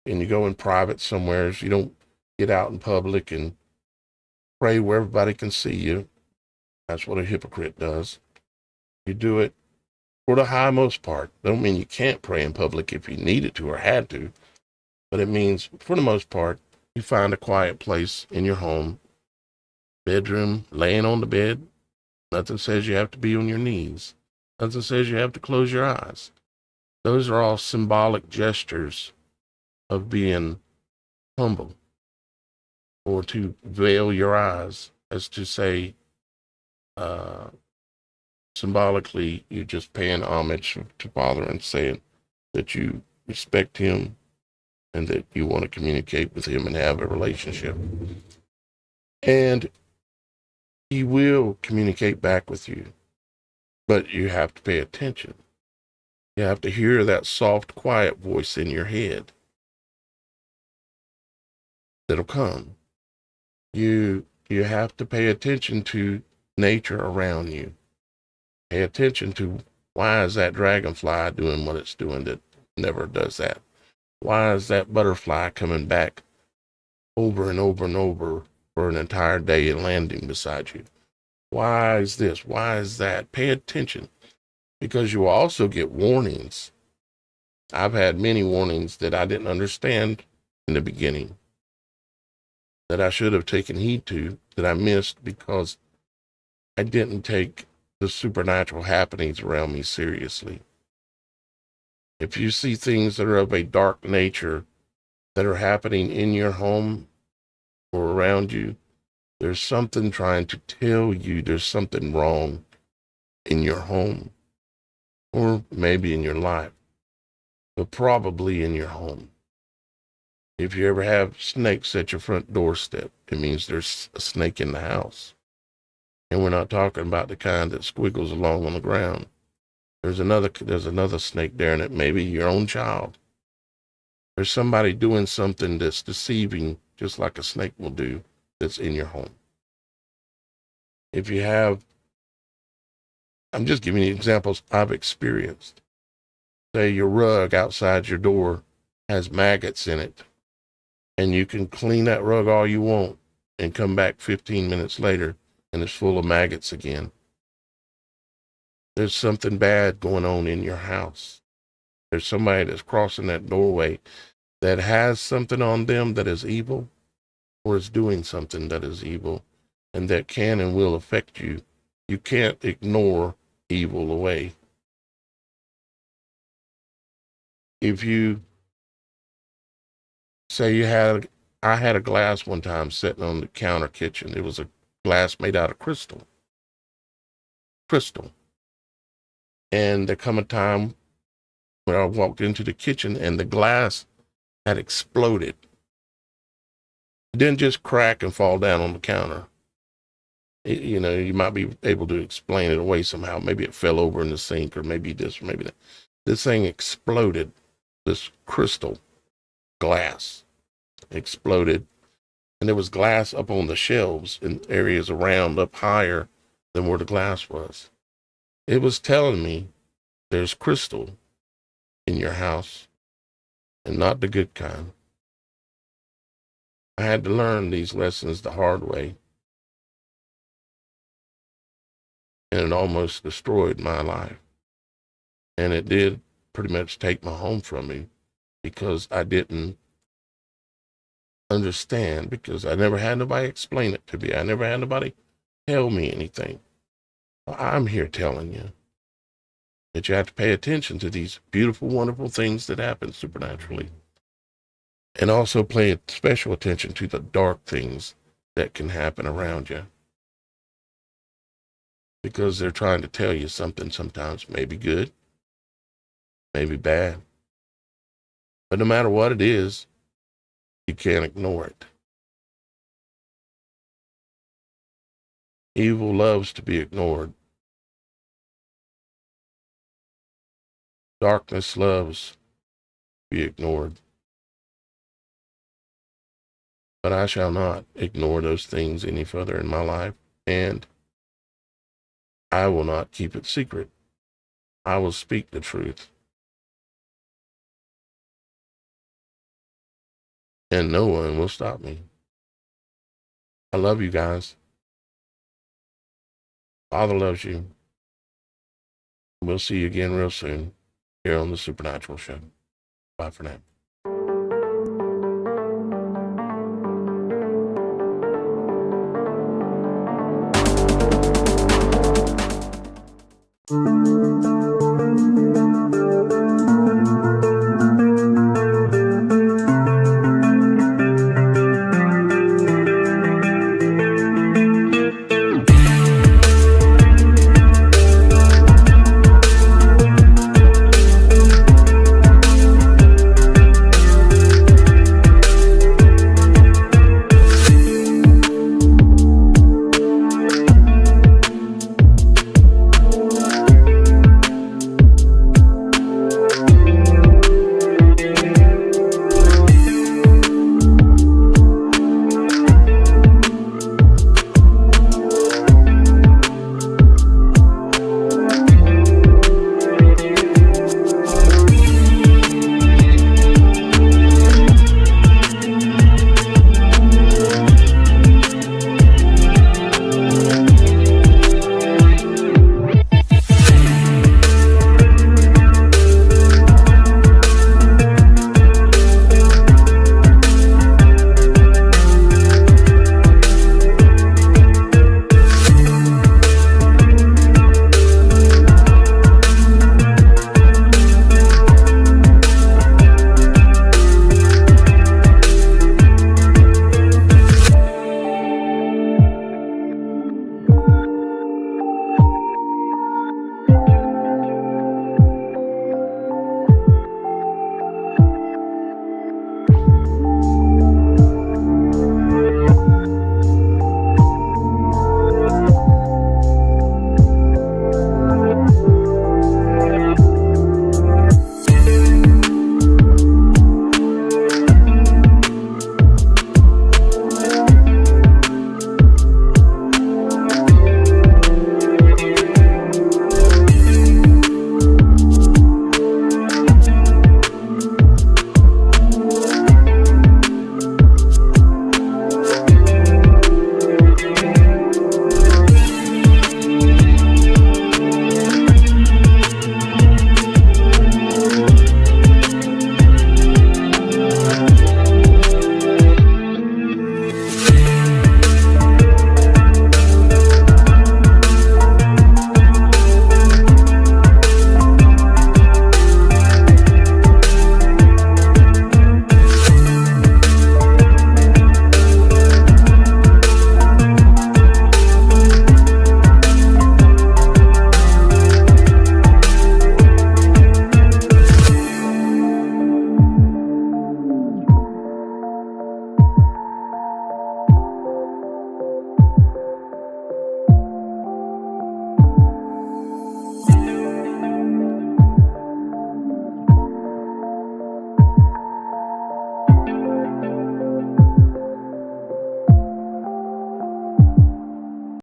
And you go in private somewhere. You don't get out in public and pray where everybody can see you. That's what a hypocrite does. You do it for the high most part. Don't mean you can't pray in public if you needed to or had to, but it means for the most part, you find a quiet place in your home, bedroom, laying on the bed. Nothing says you have to be on your knees. Nothing says you have to close your eyes. Those are all symbolic gestures of being humble, or to veil your eyes, as to say, symbolically, you're just paying homage to Father and saying that you respect him and that you want to communicate with him and have a relationship. And he will communicate back with you, but you have to pay attention. You have to hear that soft, quiet voice in your head that'll come. You have to pay attention to nature around you. Pay attention to, why is that dragonfly doing what it's doing that never does that? Why is that butterfly coming back over and over and over for an entire day and landing beside you? Why is this? Why is that? Pay attention, because you will also get warnings. I've had many warnings that I didn't understand in the beginning, that I should have taken heed to, that I missed because I didn't take the supernatural happenings around me seriously. If you see things that are of a dark nature that are happening in your home or around you, there's something trying to tell you there's something wrong in your home, or maybe in your life, but probably in your home. If you ever have snakes at your front doorstep, it means there's a snake in the house. And we're not talking about the kind that squiggles along on the ground. There's another snake there, and it may be your own child. There's somebody doing something that's deceiving, just like a snake will do, that's in your home. If you have, I'm just giving you examples I've experienced. Say your rug outside your door has maggots in it, and you can clean that rug all you want and come back 15 minutes later and it's full of maggots again. There's something bad going on in your house. There's somebody that's crossing that doorway that has something on them that is evil, or is doing something that is evil, and that can and will affect you. You can't ignore evil away. If you say I had a glass one time sitting on the counter kitchen. It was a glass made out of crystal. And there come a time when I walked into the kitchen and the glass had exploded. It didn't just crack and fall down on the counter. You might be able to explain it away somehow. Maybe it fell over in the sink, or maybe this, or maybe that. This thing exploded. This crystal glass exploded. And there was glass up on the shelves in areas around, up higher than where the glass was. It was telling me there's crystal in your house, and not the good kind. I had to learn these lessons the hard way. And it almost destroyed my life. And it did pretty much take my home from me, because I didn't understand, because I never had nobody explain it to me. I never had nobody tell me anything. I'm here telling you that you have to pay attention to these beautiful, wonderful things that happen supernaturally. And also pay special attention to the dark things that can happen around you. Because they're trying to tell you something sometimes, maybe good, maybe bad. But no matter what it is, you can't ignore it. Evil loves to be ignored. Darkness loves to be ignored. But I shall not ignore those things any further in my life, and I will not keep it secret. I will speak the truth. And no one will stop me. I love you guys. Father loves you. We'll see you again real soon here on The Supernatural Show. Bye for now.